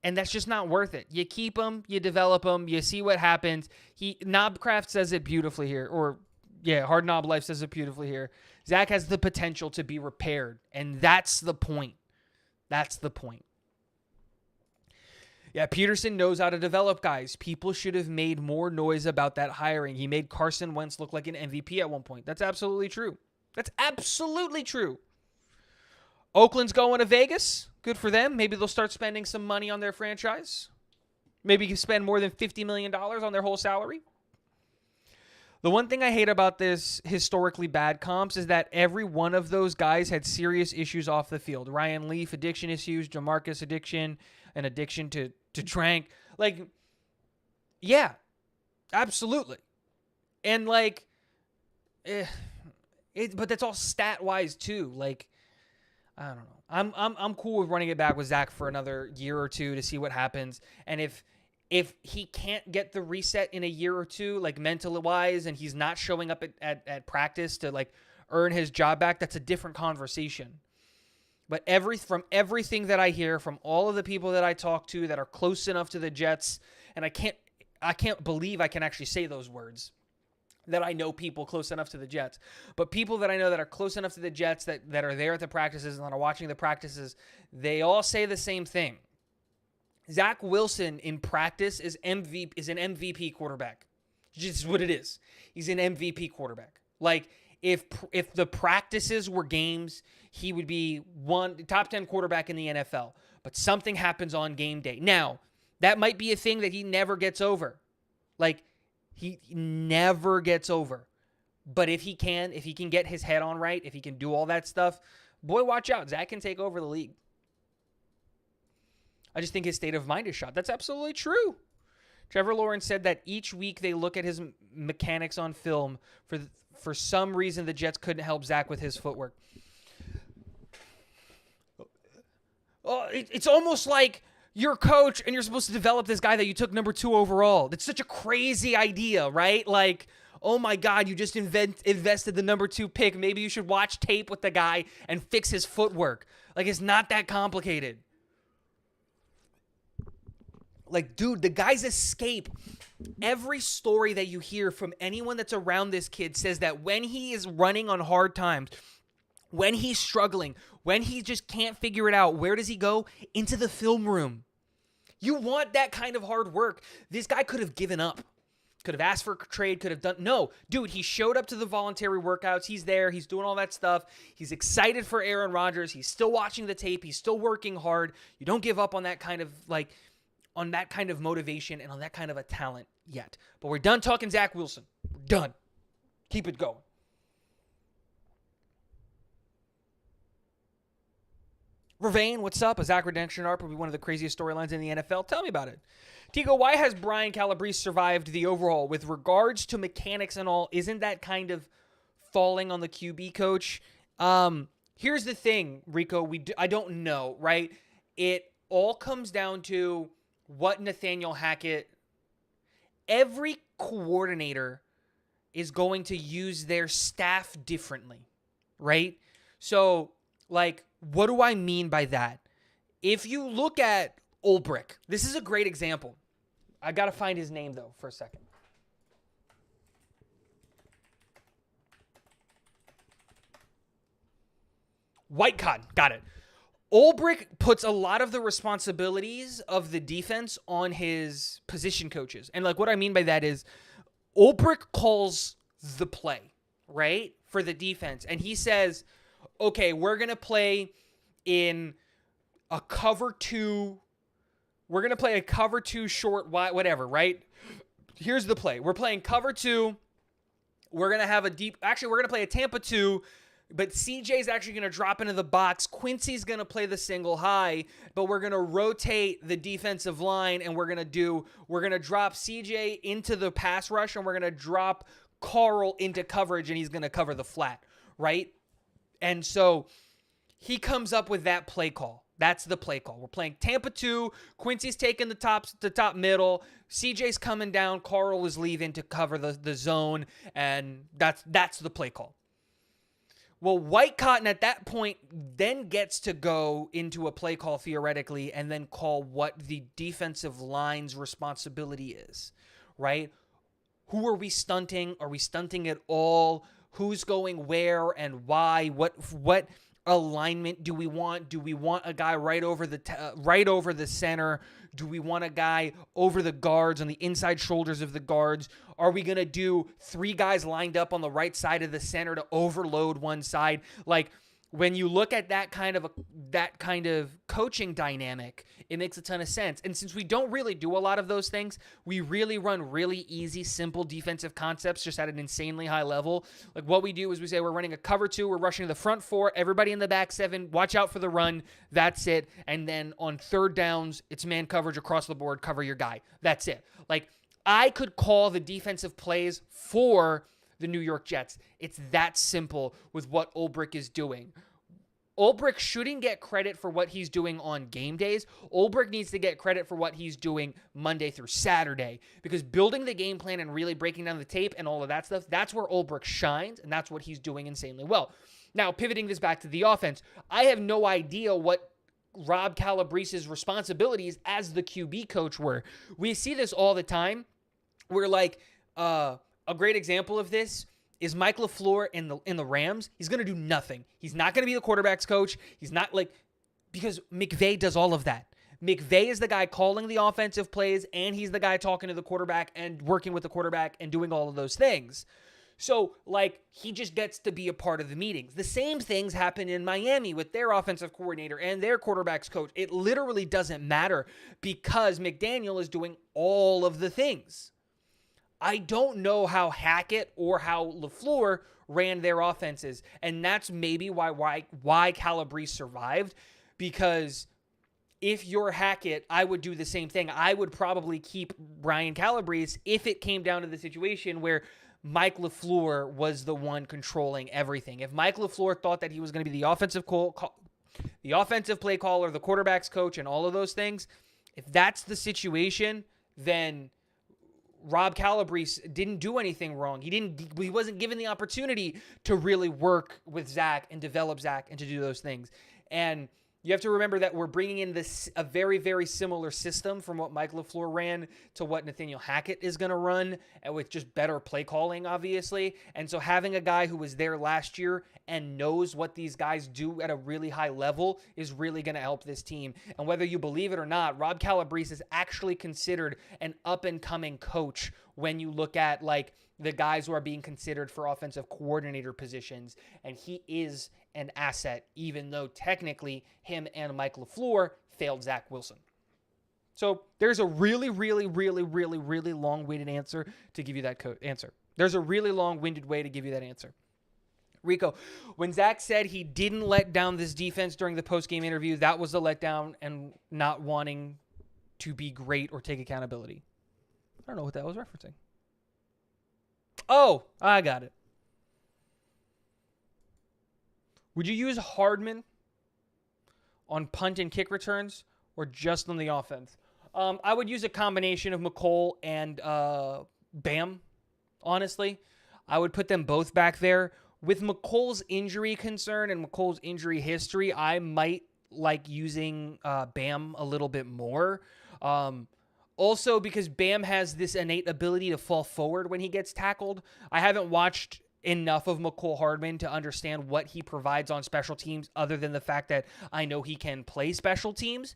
And that's just not worth it. You keep him, you develop him, you see what happens. Knobcraft says it beautifully here. Hard Knob Life says it beautifully here. Zach has the potential to be repaired. And that's the point. That's the point. Yeah, Peterson knows how to develop guys. People should have made more noise about that hiring. He made Carson Wentz look like an MVP at one point. That's absolutely true. That's absolutely true. Oakland's going to Vegas. Good for them. Maybe they'll start spending some money on their franchise. Maybe you can spend more than $50 million on their whole salary. The one thing I hate about this historically bad comps is that every one of those guys had serious issues off the field. Ryan Leaf, addiction issues. Jamarcus, addiction. An addiction to Trank. Like, yeah, absolutely. And, like, but that's all stat-wise, too. Like, I don't know. I'm cool with running it back with Zach for another year or two to see what happens. And if he can't get the reset in a year or two, like mentally wise, and he's not showing up at practice to like earn his job back, that's a different conversation. But from everything that I hear from all of the people that I talk to that are close enough to the Jets, and I can't believe I can actually say those words, that I know people close enough to the Jets. But people that I know that are close enough to the Jets that are there at the practices and that are watching the practices, they all say the same thing. Zach Wilson in practice is an MVP quarterback. Just what it is. He's an MVP quarterback. Like, if the practices were games, he would be top 10 quarterback in the NFL. But something happens on game day. Now, that might be a thing that he never gets over. Like, he never gets over. But if he can get his head on right, if he can do all that stuff, boy, watch out. Zach can take over the league. I just think his state of mind is shot. That's absolutely true. Trevor Lawrence said that each week they look at his mechanics on film. For some reason, the Jets couldn't help Zach with his footwork. It's almost like you're a coach and you're supposed to develop this guy that you took number 2 overall. That's such a crazy idea, right? Like, oh my God, you just invested the number 2 pick. Maybe you should watch tape with the guy and fix his footwork. Like, it's not that complicated. Like, dude, the guy's escape. Every story that you hear from anyone that's around this kid says that when he is running on hard times, when he's struggling, when he just can't figure it out, where does he go? Into the film room. You want that kind of hard work. This guy could have given up. Could have asked for a trade, could have done. No, dude, he showed up to the voluntary workouts. He's there. He's doing all that stuff. He's excited for Aaron Rodgers. He's still watching the tape. He's still working hard. You don't give up on that kind of, like, on that kind of motivation and on that kind of a talent yet. But we're done talking Zach Wilson. We're done. Keep it going. Ravane, what's up? A Zach redemption arc will be one of the craziest storylines in the NFL. Tell me about it. Tigo, why has Brian Calabrese survived the overhaul? With regards to mechanics and all, isn't that kind of falling on the QB coach? Here's the thing, Rico. I don't know, right? It all comes down to what Nathaniel Hackett, every coordinator is going to use their staff differently, right? So, like, what do I mean by that? If you look at Ulbrich, this is a great example. I got to find his name, though, for a second. Whitecott, got it. Ulbrich puts a lot of the responsibilities of the defense on his position coaches. And, like, what I mean by that is Ulbrich calls the play, right, for the defense. And he says, okay, we're going to play in a cover 2. We're going to play a cover 2 short, whatever, right? Here's the play. We're playing cover 2. We're going to have we're going to play a Tampa 2. But CJ's actually going to drop into the box. Quincy's going to play the single high, but we're going to rotate the defensive line, and we're going to drop CJ into the pass rush, and we're going to drop Carl into coverage, and he's going to cover the flat, right? And so he comes up with that play call. That's the play call. We're playing Tampa 2. Quincy's taking the top middle. CJ's coming down. Carl is leaving to cover the zone, and that's the play call. Well, White Cotton at that point then gets to go into a play call theoretically and then call what the defensive line's responsibility is, right? Who are we stunting? Are we stunting at all? Who's going where and why? What alignment do we want? Do we want a guy right over the center? Do we want a guy over the guards, on the inside shoulders of the guards? Are we going to do 3 guys lined up on the right side of the center to overload one side? Like, when you look at that kind of coaching dynamic, it makes a ton of sense. And since we don't really do a lot of those things, we really run really easy, simple defensive concepts just at an insanely high level. Like, what we do is we say we're running a cover 2, we're rushing the front 4, everybody in the back 7, watch out for the run, that's it. And then on third downs, it's man coverage across the board, cover your guy. That's it. Like, I could call the defensive plays for the New York Jets. It's that simple with what Ulbrich is doing. Ulbrich shouldn't get credit for what he's doing on game days. Ulbrich needs to get credit for what he's doing Monday through Saturday, because building the game plan and really breaking down the tape and all of that stuff, that's where Ulbrich shines, and that's what he's doing insanely well. Now, pivoting this back to the offense, I have no idea what Rob Calabrese's responsibilities as the QB coach were. We see this all the time. We're like, a great example of this is Mike LaFleur in the Rams. He's going to do nothing. He's not going to be the quarterback's coach. He's not because McVay does all of that. McVay is the guy calling the offensive plays, and he's the guy talking to the quarterback and working with the quarterback and doing all of those things. So, he just gets to be a part of the meetings. The same things happen in Miami with their offensive coordinator and their quarterback's coach. It literally doesn't matter because McDaniel is doing all of the things. I don't know how Hackett or how LaFleur ran their offenses, and that's maybe why Calabrese survived, because if you're Hackett, I would do the same thing. I would probably keep Brian Calabrese if it came down to the situation where Mike LaFleur was the one controlling everything. If Mike LaFleur thought that he was going to be the offensive play caller, the quarterback's coach, and all of those things, if that's the situation, then Rob Calabrese didn't do anything wrong. He wasn't given the opportunity to really work with Zach and develop Zach and to do those things. And you have to remember that we're bringing in a very, very similar system from what Mike LaFleur ran to what Nathaniel Hackett is going to run, and with just better play calling, obviously. And so having a guy who was there last year and knows what these guys do at a really high level is really going to help this team. And whether you believe it or not, Rob Calabrese is actually considered an up-and-coming coach when you look at the guys who are being considered for offensive coordinator positions. And he is an asset, even though technically him and Mike LaFleur failed Zach Wilson. So there's a really, really, really, really, really long-winded answer to give you that answer. There's a really long-winded way to give you that answer. Rico, when Zach said he didn't let down this defense during the post-game interview, that was a letdown and not wanting to be great or take accountability. I don't know what that was referencing. Oh, I got it. Would you use Hardman on punt and kick returns or just on the offense? I would use a combination of McColl and Bam, honestly. I would put them both back there. With McColl's injury concern and McColl's injury history, I might like using Bam a little bit more. Also, because Bam has this innate ability to fall forward when he gets tackled. I haven't watched enough of McCole Hardman to understand what he provides on special teams, other than the fact that I know he can play special teams.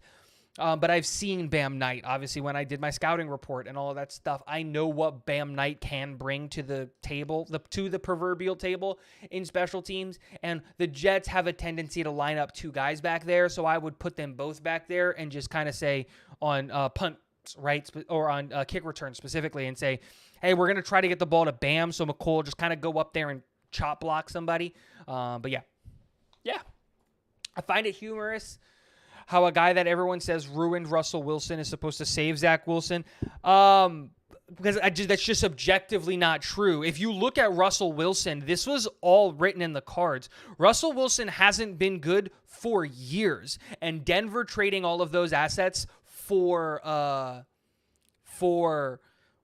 But I've seen Bam Knight, obviously, when I did my scouting report and all of that stuff. I know what Bam Knight can bring to the table, to the proverbial table in special teams. And the Jets have a tendency to line up 2 guys back there, so I would put them both back there and just kind of say on punt, right, or on kick return specifically, and say, hey, we're going to try to get the ball to Bam, so McCole just kind of go up there and chop block somebody. But yeah. I find it humorous how a guy that everyone says ruined Russell Wilson is supposed to save Zach Wilson. Because that's just objectively not true. If you look at Russell Wilson, this was all written in the cards. Russell Wilson hasn't been good for years, and Denver trading all of those assets for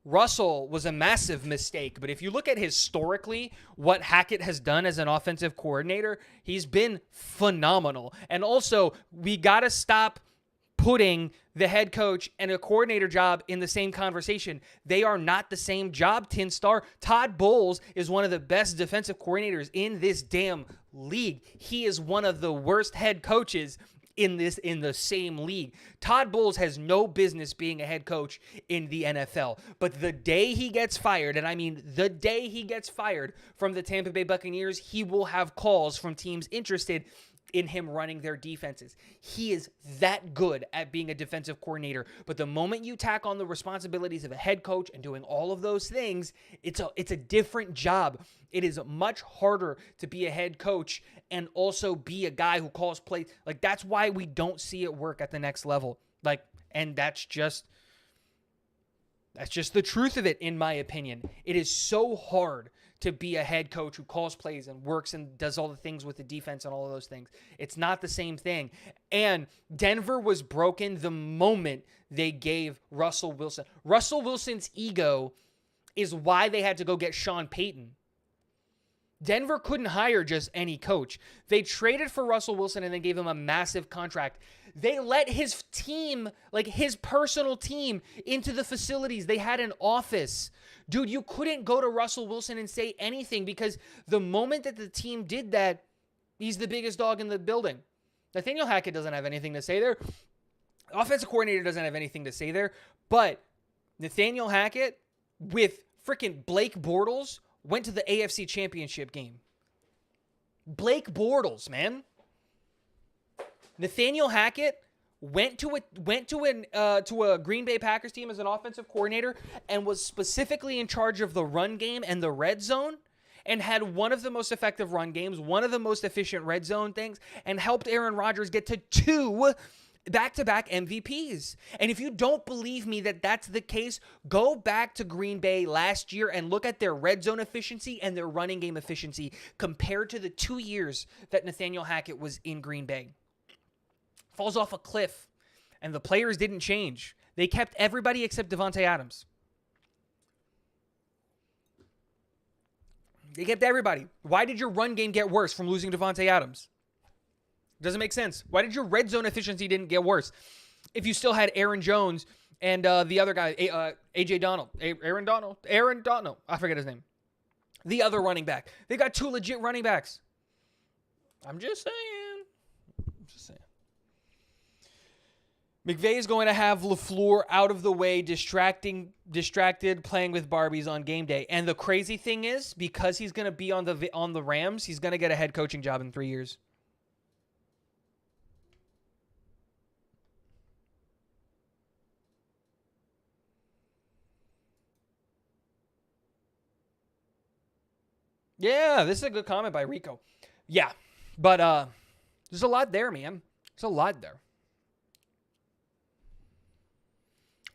Russell was a massive mistake. But if you look at historically what Hackett has done as an offensive coordinator, he's been phenomenal. And also, we got to stop putting the head coach and a coordinator job in the same conversation. They are not the same job, Tin Star. Todd Bowles is one of the best defensive coordinators in this damn league. He is one of the worst head coaches in the same league. Todd Bowles has no business being a head coach in the NFL. But the day he gets fired, and I mean the day he gets fired from the Tampa Bay Buccaneers, he will have calls from teams interested in him running their defenses. He is that good at being a defensive coordinator. But the moment you tack on the responsibilities of a head coach and doing all of those things, it's a different job. It is much harder to be a head coach and also be a guy who calls plays. Like, that's why we don't see it work at the next level. Like, and that's just the truth of it, in my opinion. It is so hard to be a head coach who calls plays and works and does all the things with the defense and all of those things. It's not the same thing. And Denver was broken the moment they gave Russell Wilson. Russell Wilson's ego is why they had to go get Sean Payton. Denver couldn't hire just any coach. They traded for Russell Wilson and then gave him a massive contract. They let his team, like his personal team, into the facilities. They had an office. Dude, you couldn't go to Russell Wilson and say anything because the moment that the team did that, he's the biggest dog in the building. Nathaniel Hackett doesn't have anything to say there. Offensive coordinator doesn't have anything to say there. But Nathaniel Hackett with freaking Blake Bortles went to the AFC Championship game. Blake Bortles, man. Nathaniel Hackett went to a Green Bay Packers team as an offensive coordinator and was specifically in charge of the run game and the red zone and had one of the most effective run games, one of the most efficient red zone things, and helped Aaron Rodgers get to 2 back-to-back MVPs. And if you don't believe me that that's the case, go back to Green Bay last year and look at their red zone efficiency and their running game efficiency compared to the 2 years that Nathaniel Hackett was in Green Bay. Falls off a cliff, and the players didn't change. They kept everybody except Devontae Adams. They kept everybody. Why did your run game get worse from losing Devontae Adams? Doesn't make sense. Why did your red zone efficiency didn't get worse if you still had Aaron Jones and the other guy, A.J. Donald, Aaron Donald, I forget his name. The other running back. They got 2 legit running backs. I'm just saying. McVay is going to have LaFleur out of the way, distracted, playing with Barbies on game day. And the crazy thing is, because he's going to be on the Rams, he's going to get a head coaching job in 3 years. Yeah, this is a good comment by Rico. Yeah, but there's a lot there, man. There's a lot there.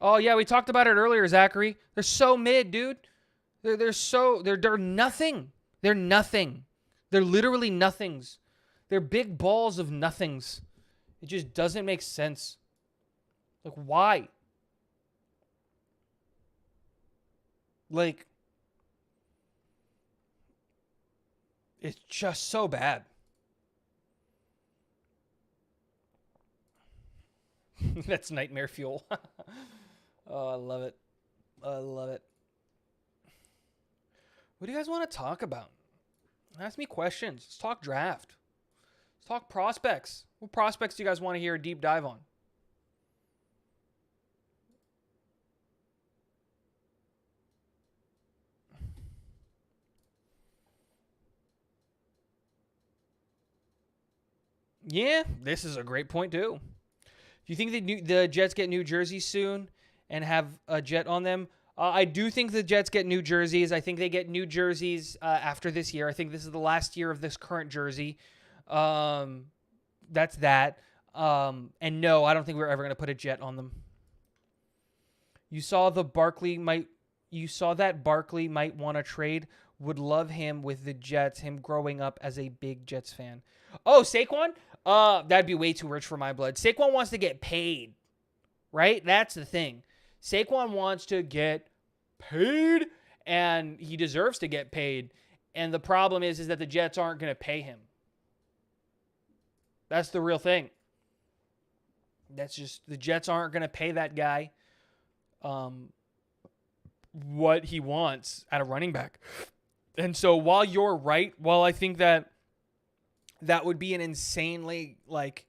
Oh, yeah, we talked about it earlier, Zachary. They're so mid, dude. They're nothing. They're nothing. They're literally nothings. They're big balls of nothings. It just doesn't make sense. Like, why? Like, it's just so bad. That's nightmare fuel. Oh, I love it. I love it. What do you guys want to talk about? Ask me questions. Let's talk draft. Let's talk prospects. What prospects do you guys want to hear a deep dive on? Yeah, this is a great point too. Do you think the Jets get New Jersey soon and have a jet on them? I do think the Jets get new jerseys. I think they get new jerseys after this year. I think this is the last year of this current jersey. That's that. And no, I don't think we're ever going to put a jet on them. You saw that Barkley might want to trade. Would love him with the Jets, him growing up as a big Jets fan. Oh, Saquon? That'd be way too rich for my blood. Saquon wants to get paid, right? That's the thing. Saquon wants to get paid, and he deserves to get paid. And the problem is that the Jets aren't going to pay him. That's the real thing. That's just the Jets aren't going to pay that guy what he wants at a running back. And so while you're right, while I think that would be an insanely like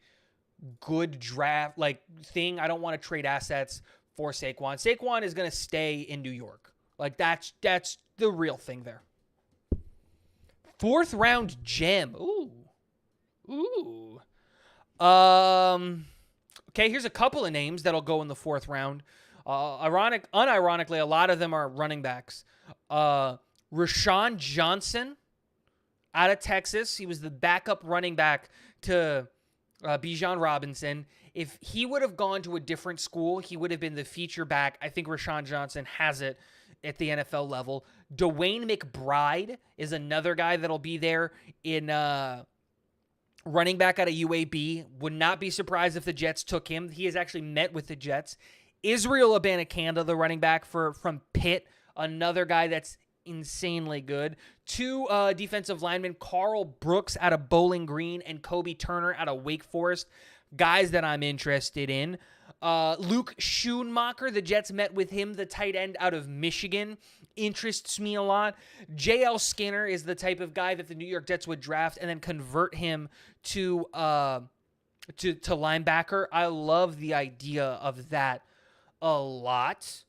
good draft like thing, I don't want to trade assets for Saquon. Saquon is going to stay in New York. Like that's the real thing there. 4th round gem. Ooh. Okay, here's a couple of names that'll go in the 4th round. Unironically, a lot of them are running backs. Rashawn Johnson out of Texas. He was the backup running back to Bijan Robinson. If he would have gone to a different school, he would have been the feature back. I think Rashawn Johnson has it at the NFL level. Dwayne McBride is another guy that'll be there in running back out of UAB. Would not be surprised if the Jets took him. He has actually met with the Jets. Israel Abanikanda, the running back from Pitt, another guy that's insanely good. 2 defensive linemen, Carl Brooks out of Bowling Green and Kobe Turner out of Wake Forest, guys that I'm interested in. Luke Schoonmaker, the Jets met with him, the tight end out of Michigan, interests me a lot. J.L. Skinner is the type of guy that the New York Jets would draft and then convert him to linebacker. I love the idea of that a lot.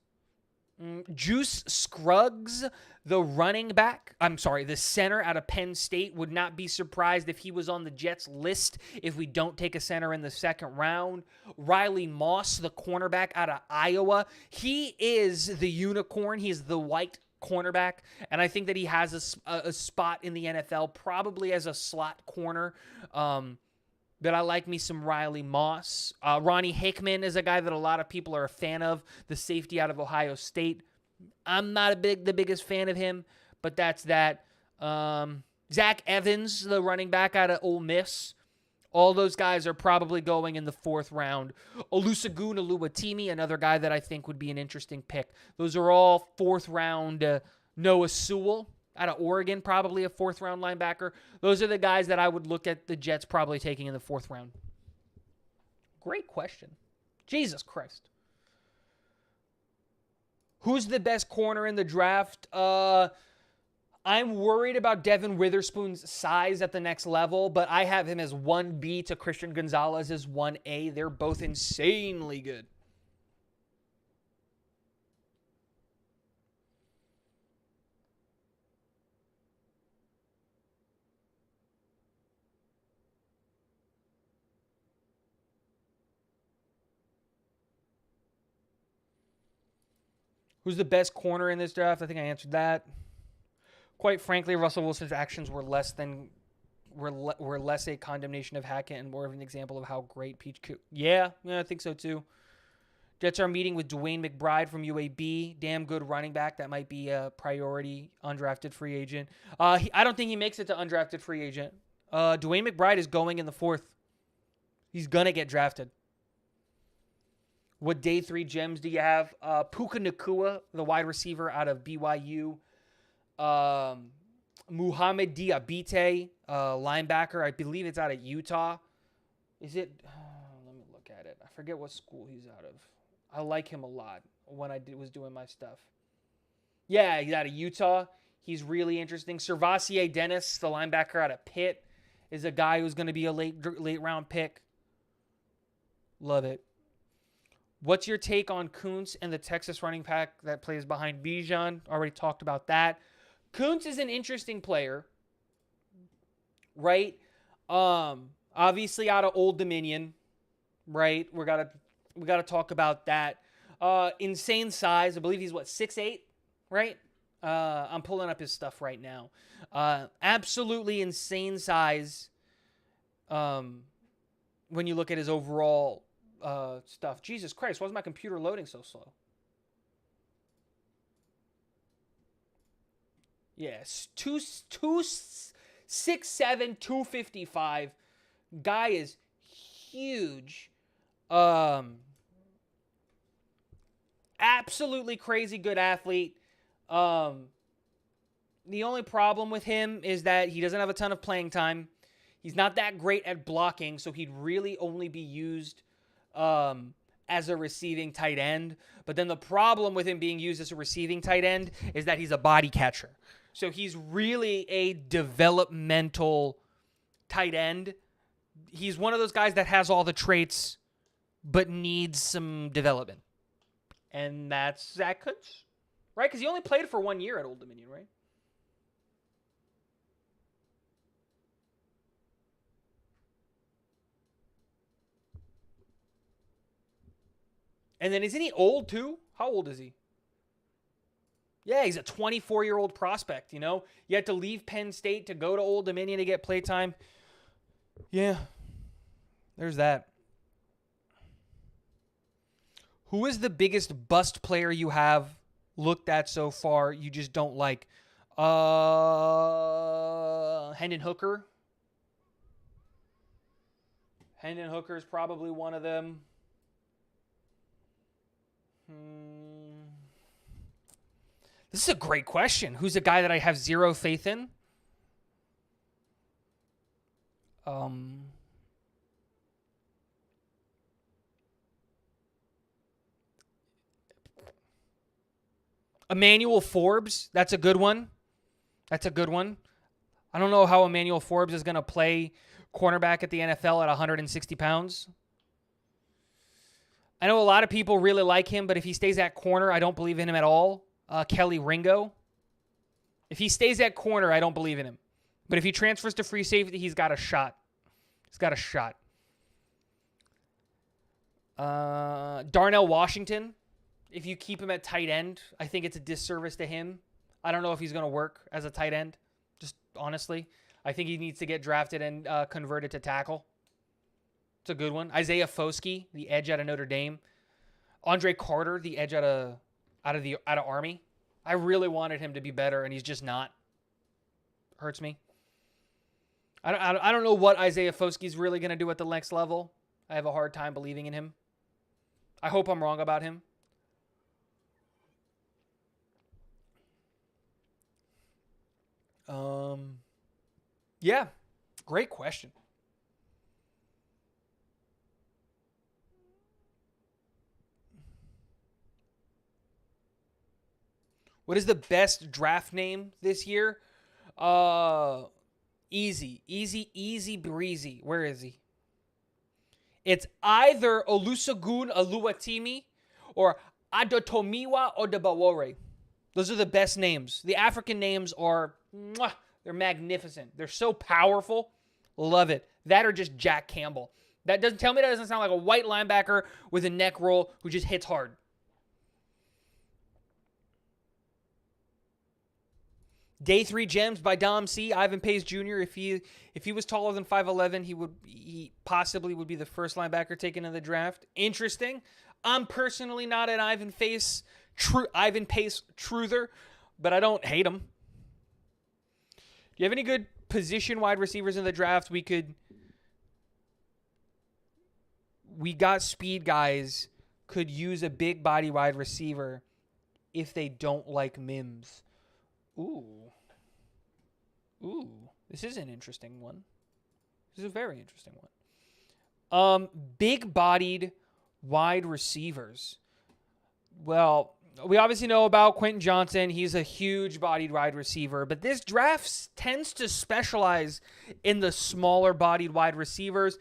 Juice Scruggs, the center out of Penn State, would not be surprised if he was on the Jets list if we don't take a center in the 2nd round. Riley Moss, the cornerback out of Iowa, he is the unicorn. He's the white cornerback, and I think that he has a spot in the NFL, probably as a slot corner. But I like me some Riley Moss. Ronnie Hickman is a guy that a lot of people are a fan of, the safety out of Ohio State. I'm not the biggest fan of him, but that's that. Zach Evans, the running back out of Ole Miss. All those guys are probably going in the 4th round. Olusegun Oluwatimi, another guy that I think would be an interesting pick. Those are all 4th round. Noah Sewell out of Oregon, probably a 4th round linebacker. Those are the guys that I would look at the Jets probably taking in the 4th round. Great question. Jesus Christ. Who's the best corner in the draft? I'm worried about Devin Witherspoon's size at the next level, but I have him as 1B to Christian Gonzalez as 1A. They're both insanely good. Who's the best corner in this draft? I think I answered that. Quite frankly, Russell Wilson's actions were less a condemnation of Hackett and more of an example of how great Peach could. Yeah, I think so too. Jets are meeting with Dwayne McBride from UAB. Damn good running back. That might be a priority undrafted free agent. I don't think he makes it to undrafted free agent. Dwayne McBride is going in the 4th. He's going to get drafted. What day 3 gems do you have? Puka Nacua, the wide receiver out of BYU. Muhammad Diabite, linebacker. I believe it's out of Utah. Is it? Let me look at it. I forget what school he's out of. I like him a lot when I was doing my stuff. Yeah, he's out of Utah. He's really interesting. Servassier Dennis, the linebacker out of Pitt, is a guy who's going to be a late round pick. Love it. What's your take on Kuntz and the Texas running back that plays behind Bijan? Already talked about that. Kuntz is an interesting player, right? Obviously out of Old Dominion, right? We gotta talk about that. Insane size. I believe he's 6'8", right? I'm pulling up his stuff right now. Absolutely insane size. When you look at his overall stuff. Jesus Christ, why is my computer loading so slow? Yes, 6'7", 255. Guy is huge. Absolutely crazy good athlete. The only problem with him is that he doesn't have a ton of playing time. He's not that great at blocking, so he'd really only be used as a receiving tight end. But then the problem with him being used as a receiving tight end is that he's a body catcher. So he's really a developmental tight end. He's one of those guys that has all the traits but needs some development. And that's Zach Kuntz, right? Because he only played for 1 year at Old Dominion, right? And then isn't he old too? How old is he? Yeah, he's a 24-year-old prospect, you know? You had to leave Penn State to go to Old Dominion to get playtime. Yeah, there's that. Who is the biggest bust player you have looked at so far you just don't like? Hendon Hooker. Hendon Hooker is probably one of them. This is a great question. Who's a guy that I have zero faith in? Emmanuel Forbes. That's a good one. That's a good one. I don't know how Emmanuel Forbes is going to play cornerback at the NFL at 160 pounds. I know a lot of people really like him, but if he stays at corner, I don't believe in him at all. Kelly Ringo. If he stays at corner, I don't believe in him. But if he transfers to free safety, he's got a shot. He's got a shot. Darnell Washington. If you keep him at tight end, I think it's a disservice to him. I don't know if he's going to work as a tight end. Just honestly, I think he needs to get drafted and converted to tackle. It's a good one. Isaiah Foskey, the edge out of Notre Dame. Andre Carter, the edge out of Army. I really wanted him to be better, and he's just not. Hurts me. I don't know what Isaiah Foskey's really going to do at the next level. I have a hard time believing in him. I hope I'm wrong about him. Yeah, great question. What is the best draft name this year? Easy breezy. Where is he? It's either Olusegun Oluwatimi or Adotomiwa Odebawore. Those are the best names. The African names are, they're magnificent. They're so powerful. Love it. That or just Jack Campbell. That doesn't sound like a white linebacker with a neck roll who just hits hard. Day 3 Gems by Dom C. Ivan Pace Jr. If he was taller than 5'11", he possibly would be the first linebacker taken in the draft. Interesting. I'm personally not an Ivan Pace truther, but I don't hate him. Do you have any good position wide receivers in the draft? We got speed guys, could use a big body wide receiver if they don't like Mims. Ooh, this is an interesting one. This is a very interesting one. Big-bodied wide receivers. Well, we obviously know about Quentin Johnson. He's a huge-bodied wide receiver, but this draft tends to specialize in the smaller-bodied wide receivers.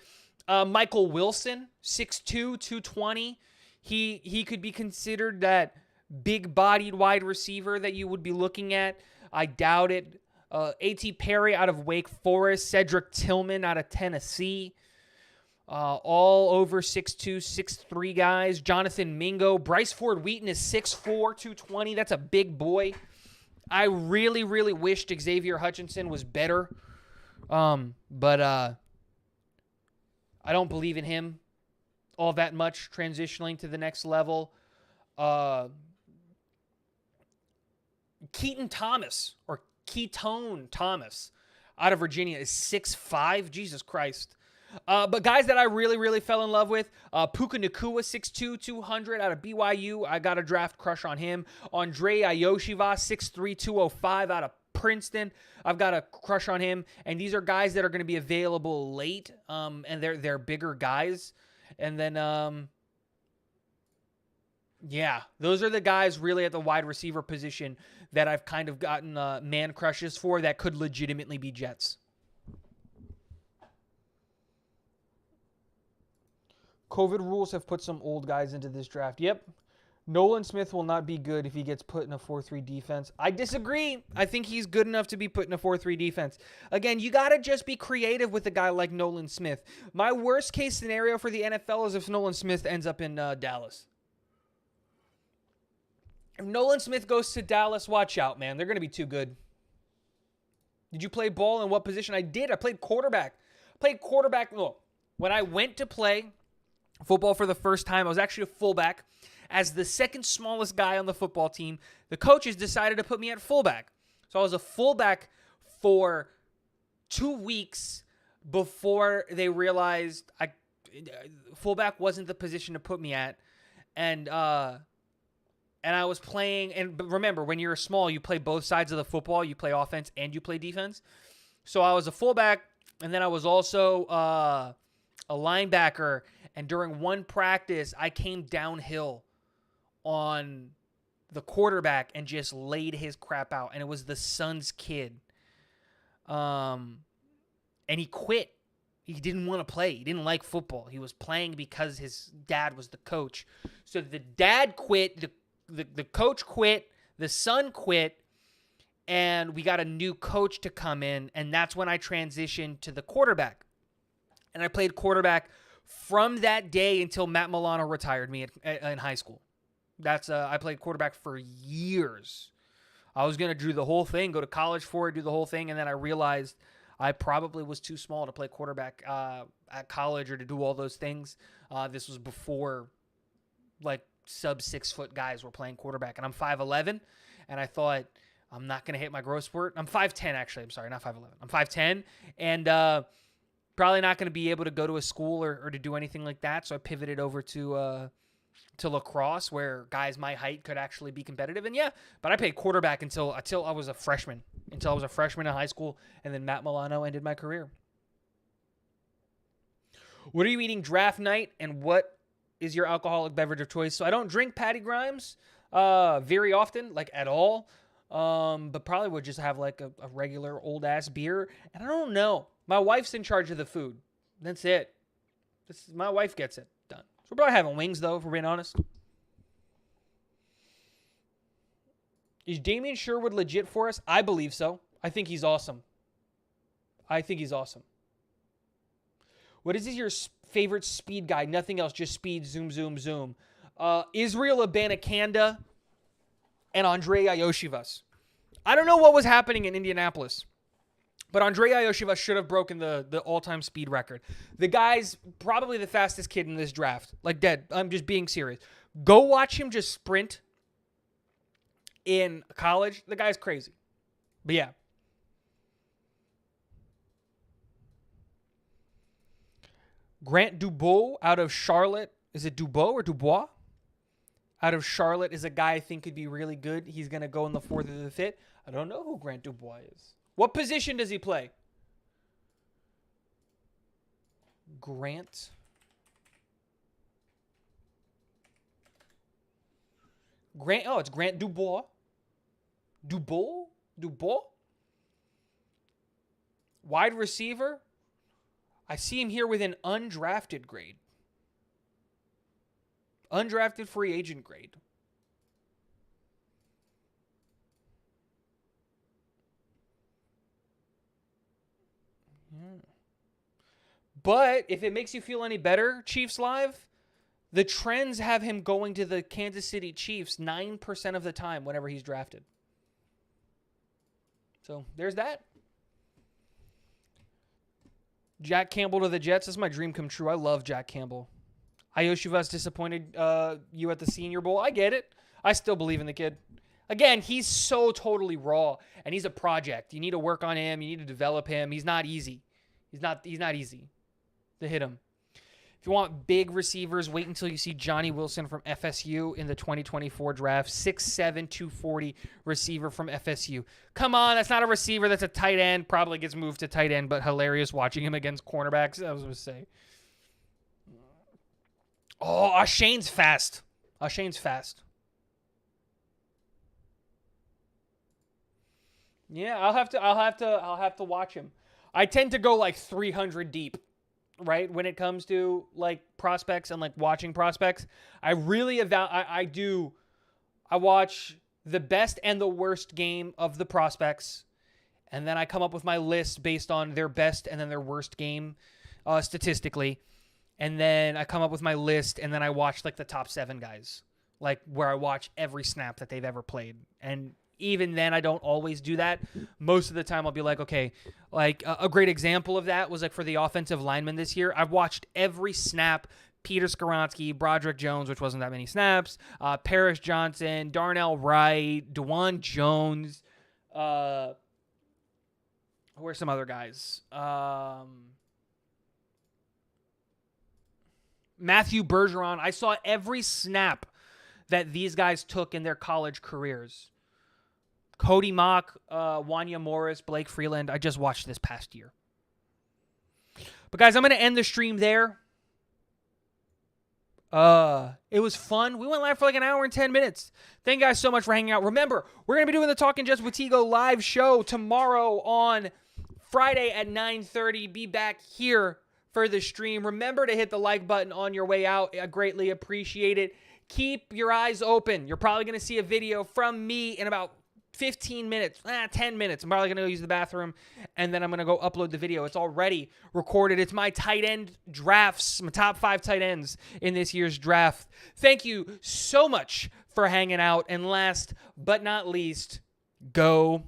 Michael Wilson, 6'2", 220. He could be considered that big-bodied wide receiver that you would be looking at. I doubt it. A.T. Perry out of Wake Forest. Cedric Tillman out of Tennessee. All over 6'2", 6'3 guys. Jonathan Mingo. Bryce Ford Wheaton is 6'4", 220. That's a big boy. I really, really wished Xavier Hutchinson was better. But I don't believe in him all that much transitioning to the next level. Keaton Thomas or Ketone Thomas out of Virginia is 6'5". Jesus Christ. But guys that I really, really fell in love with, Puka Nacua, 6'2", 200 out of BYU. I got a draft crush on him. Andre Ayoshiva, 6'3", 205 out of Princeton. I've got a crush on him. And these are guys that are going to be available late, and they're bigger guys. And then, yeah, those are the guys really at the wide receiver position that I've kind of gotten man crushes for that could legitimately be Jets. COVID rules have put some old guys into this draft. Yep. Nolan Smith will not be good if he gets put in a 4-3 defense. I disagree. I think he's good enough to be put in a 4-3 defense. Again, you got to just be creative with a guy like Nolan Smith. My worst case scenario for the NFL is if Nolan Smith ends up in Dallas. If Nolan Smith goes to Dallas, watch out, man. They're going to be too good. Did you play ball in what position? I did. I played quarterback. Look, when I went to play football for the first time, I was actually a fullback. As the second smallest guy on the football team, the coaches decided to put me at fullback. So I was a fullback for 2 weeks before they realized fullback wasn't the position to put me at. And I was playing, and remember, when you're small, you play both sides of the football. You play offense and you play defense. So I was a fullback, and then I was also a linebacker. And during one practice, I came downhill on the quarterback and just laid his crap out. And it was the Suns kid. And he quit. He didn't want to play. He didn't like football. He was playing because his dad was the coach. So the dad quit, the coach quit, the son quit, and we got a new coach to come in, and that's when I transitioned to the quarterback. And I played quarterback from that day until Matt Milano retired me in high school. I played quarterback for years. I was going to do the whole thing, go to college for it, do the whole thing, and then I realized I probably was too small to play quarterback at college or to do all those things. This was before, like, sub 6 foot guys were playing quarterback, and I'm 5'11", and I thought, I'm not going to hit my growth spurt. I'm 5'10", actually. I'm sorry, not 5'11". I'm 5'10", and probably not going to be able to go to a school or to do anything like that, so I pivoted over to lacrosse, where guys my height could actually be competitive. And yeah, but I played quarterback until I was a freshman. Until I was a freshman in high school, and then Matt Milano ended my career. What are you eating draft night, and what is your alcoholic beverage of choice? So I don't drink Patty Grimes very often, like at all, but probably would just have like a regular old-ass beer. And I don't know. My wife's in charge of the food. That's it. My wife gets it done. We're probably having wings, though, if we're being honest. Is Damian Sherwood legit for us? I believe so. I think he's awesome. What is your favorite speed guy? Nothing else, just speed, zoom, zoom, zoom. Israel Abanikanda and Andrei Iosivas. I don't know what was happening in Indianapolis, but Andrei Iosivas should have broken the all-time speed record. The guy's probably the fastest kid in this draft. Like, dead. I'm just being serious. Go watch him just sprint in college. The guy's crazy. But yeah. Grant Dubois out of Charlotte. Is it Dubois or Dubois? Out of Charlotte is a guy I think could be really good. He's going to go in the 4th or the 5th. I don't know who Grant Dubois is. What position does he play? Grant. Oh, it's Grant Dubois. Dubois? Wide receiver. I see him here with an undrafted grade. Undrafted free agent grade. But if it makes you feel any better, Chiefs Live, the trends have him going to the Kansas City Chiefs 9% of the time whenever he's drafted. So there's that. Jack Campbell to the Jets. This is my dream come true. I love Jack Campbell. Iosivas disappointed you at the Senior Bowl. I get it. I still believe in the kid. Again, he's so totally raw, and he's a project. You need to work on him. You need to develop him. He's not easy. He's not easy to hit him. If you want big receivers, wait until you see Johnny Wilson from FSU in the 2024 draft. 6'7", 240 receiver from FSU. Come on, that's not a receiver. That's a tight end. Probably gets moved to tight end, but hilarious watching him against cornerbacks. I was going to say. Oh, Shane's fast. Shane's fast. Yeah, I'll have to watch him. I tend to go like 300 deep, right? When it comes to like prospects and like watching prospects, I really I watch the best and the worst game of the prospects, and then I come up with my list based on their best and then their worst game statistically. And then I come up with my list, and then I watch like the top 7 guys, like where I watch every snap that they've ever played. And even then, I don't always do that. Most of the time, I'll be like, okay, like a great example of that was like for the offensive linemen this year. I've watched every snap. Peter Skoronski, Broderick Jones, which wasn't that many snaps, Paris Johnson, Darnell Wright, DeJuan Jones. Who are some other guys? Matthew Bergeron. I saw every snap that these guys took in their college careers. Cody Mock, Wanya Morris, Blake Freeland. I just watched this past year. But guys, I'm going to end the stream there. It was fun. We went live for like an hour and 10 minutes. Thank you guys so much for hanging out. Remember, we're going to be doing the Talking Jets with Tigo live show tomorrow on Friday at 9:30. Be back here for the stream. Remember to hit the like button on your way out. I greatly appreciate it. Keep your eyes open. You're probably going to see a video from me in about 15 minutes, 10 minutes. I'm probably going to go use the bathroom, and then I'm going to go upload the video. It's already recorded. It's my tight end drafts, my top 5 tight ends in this year's draft. Thank you so much for hanging out. And last but not least, go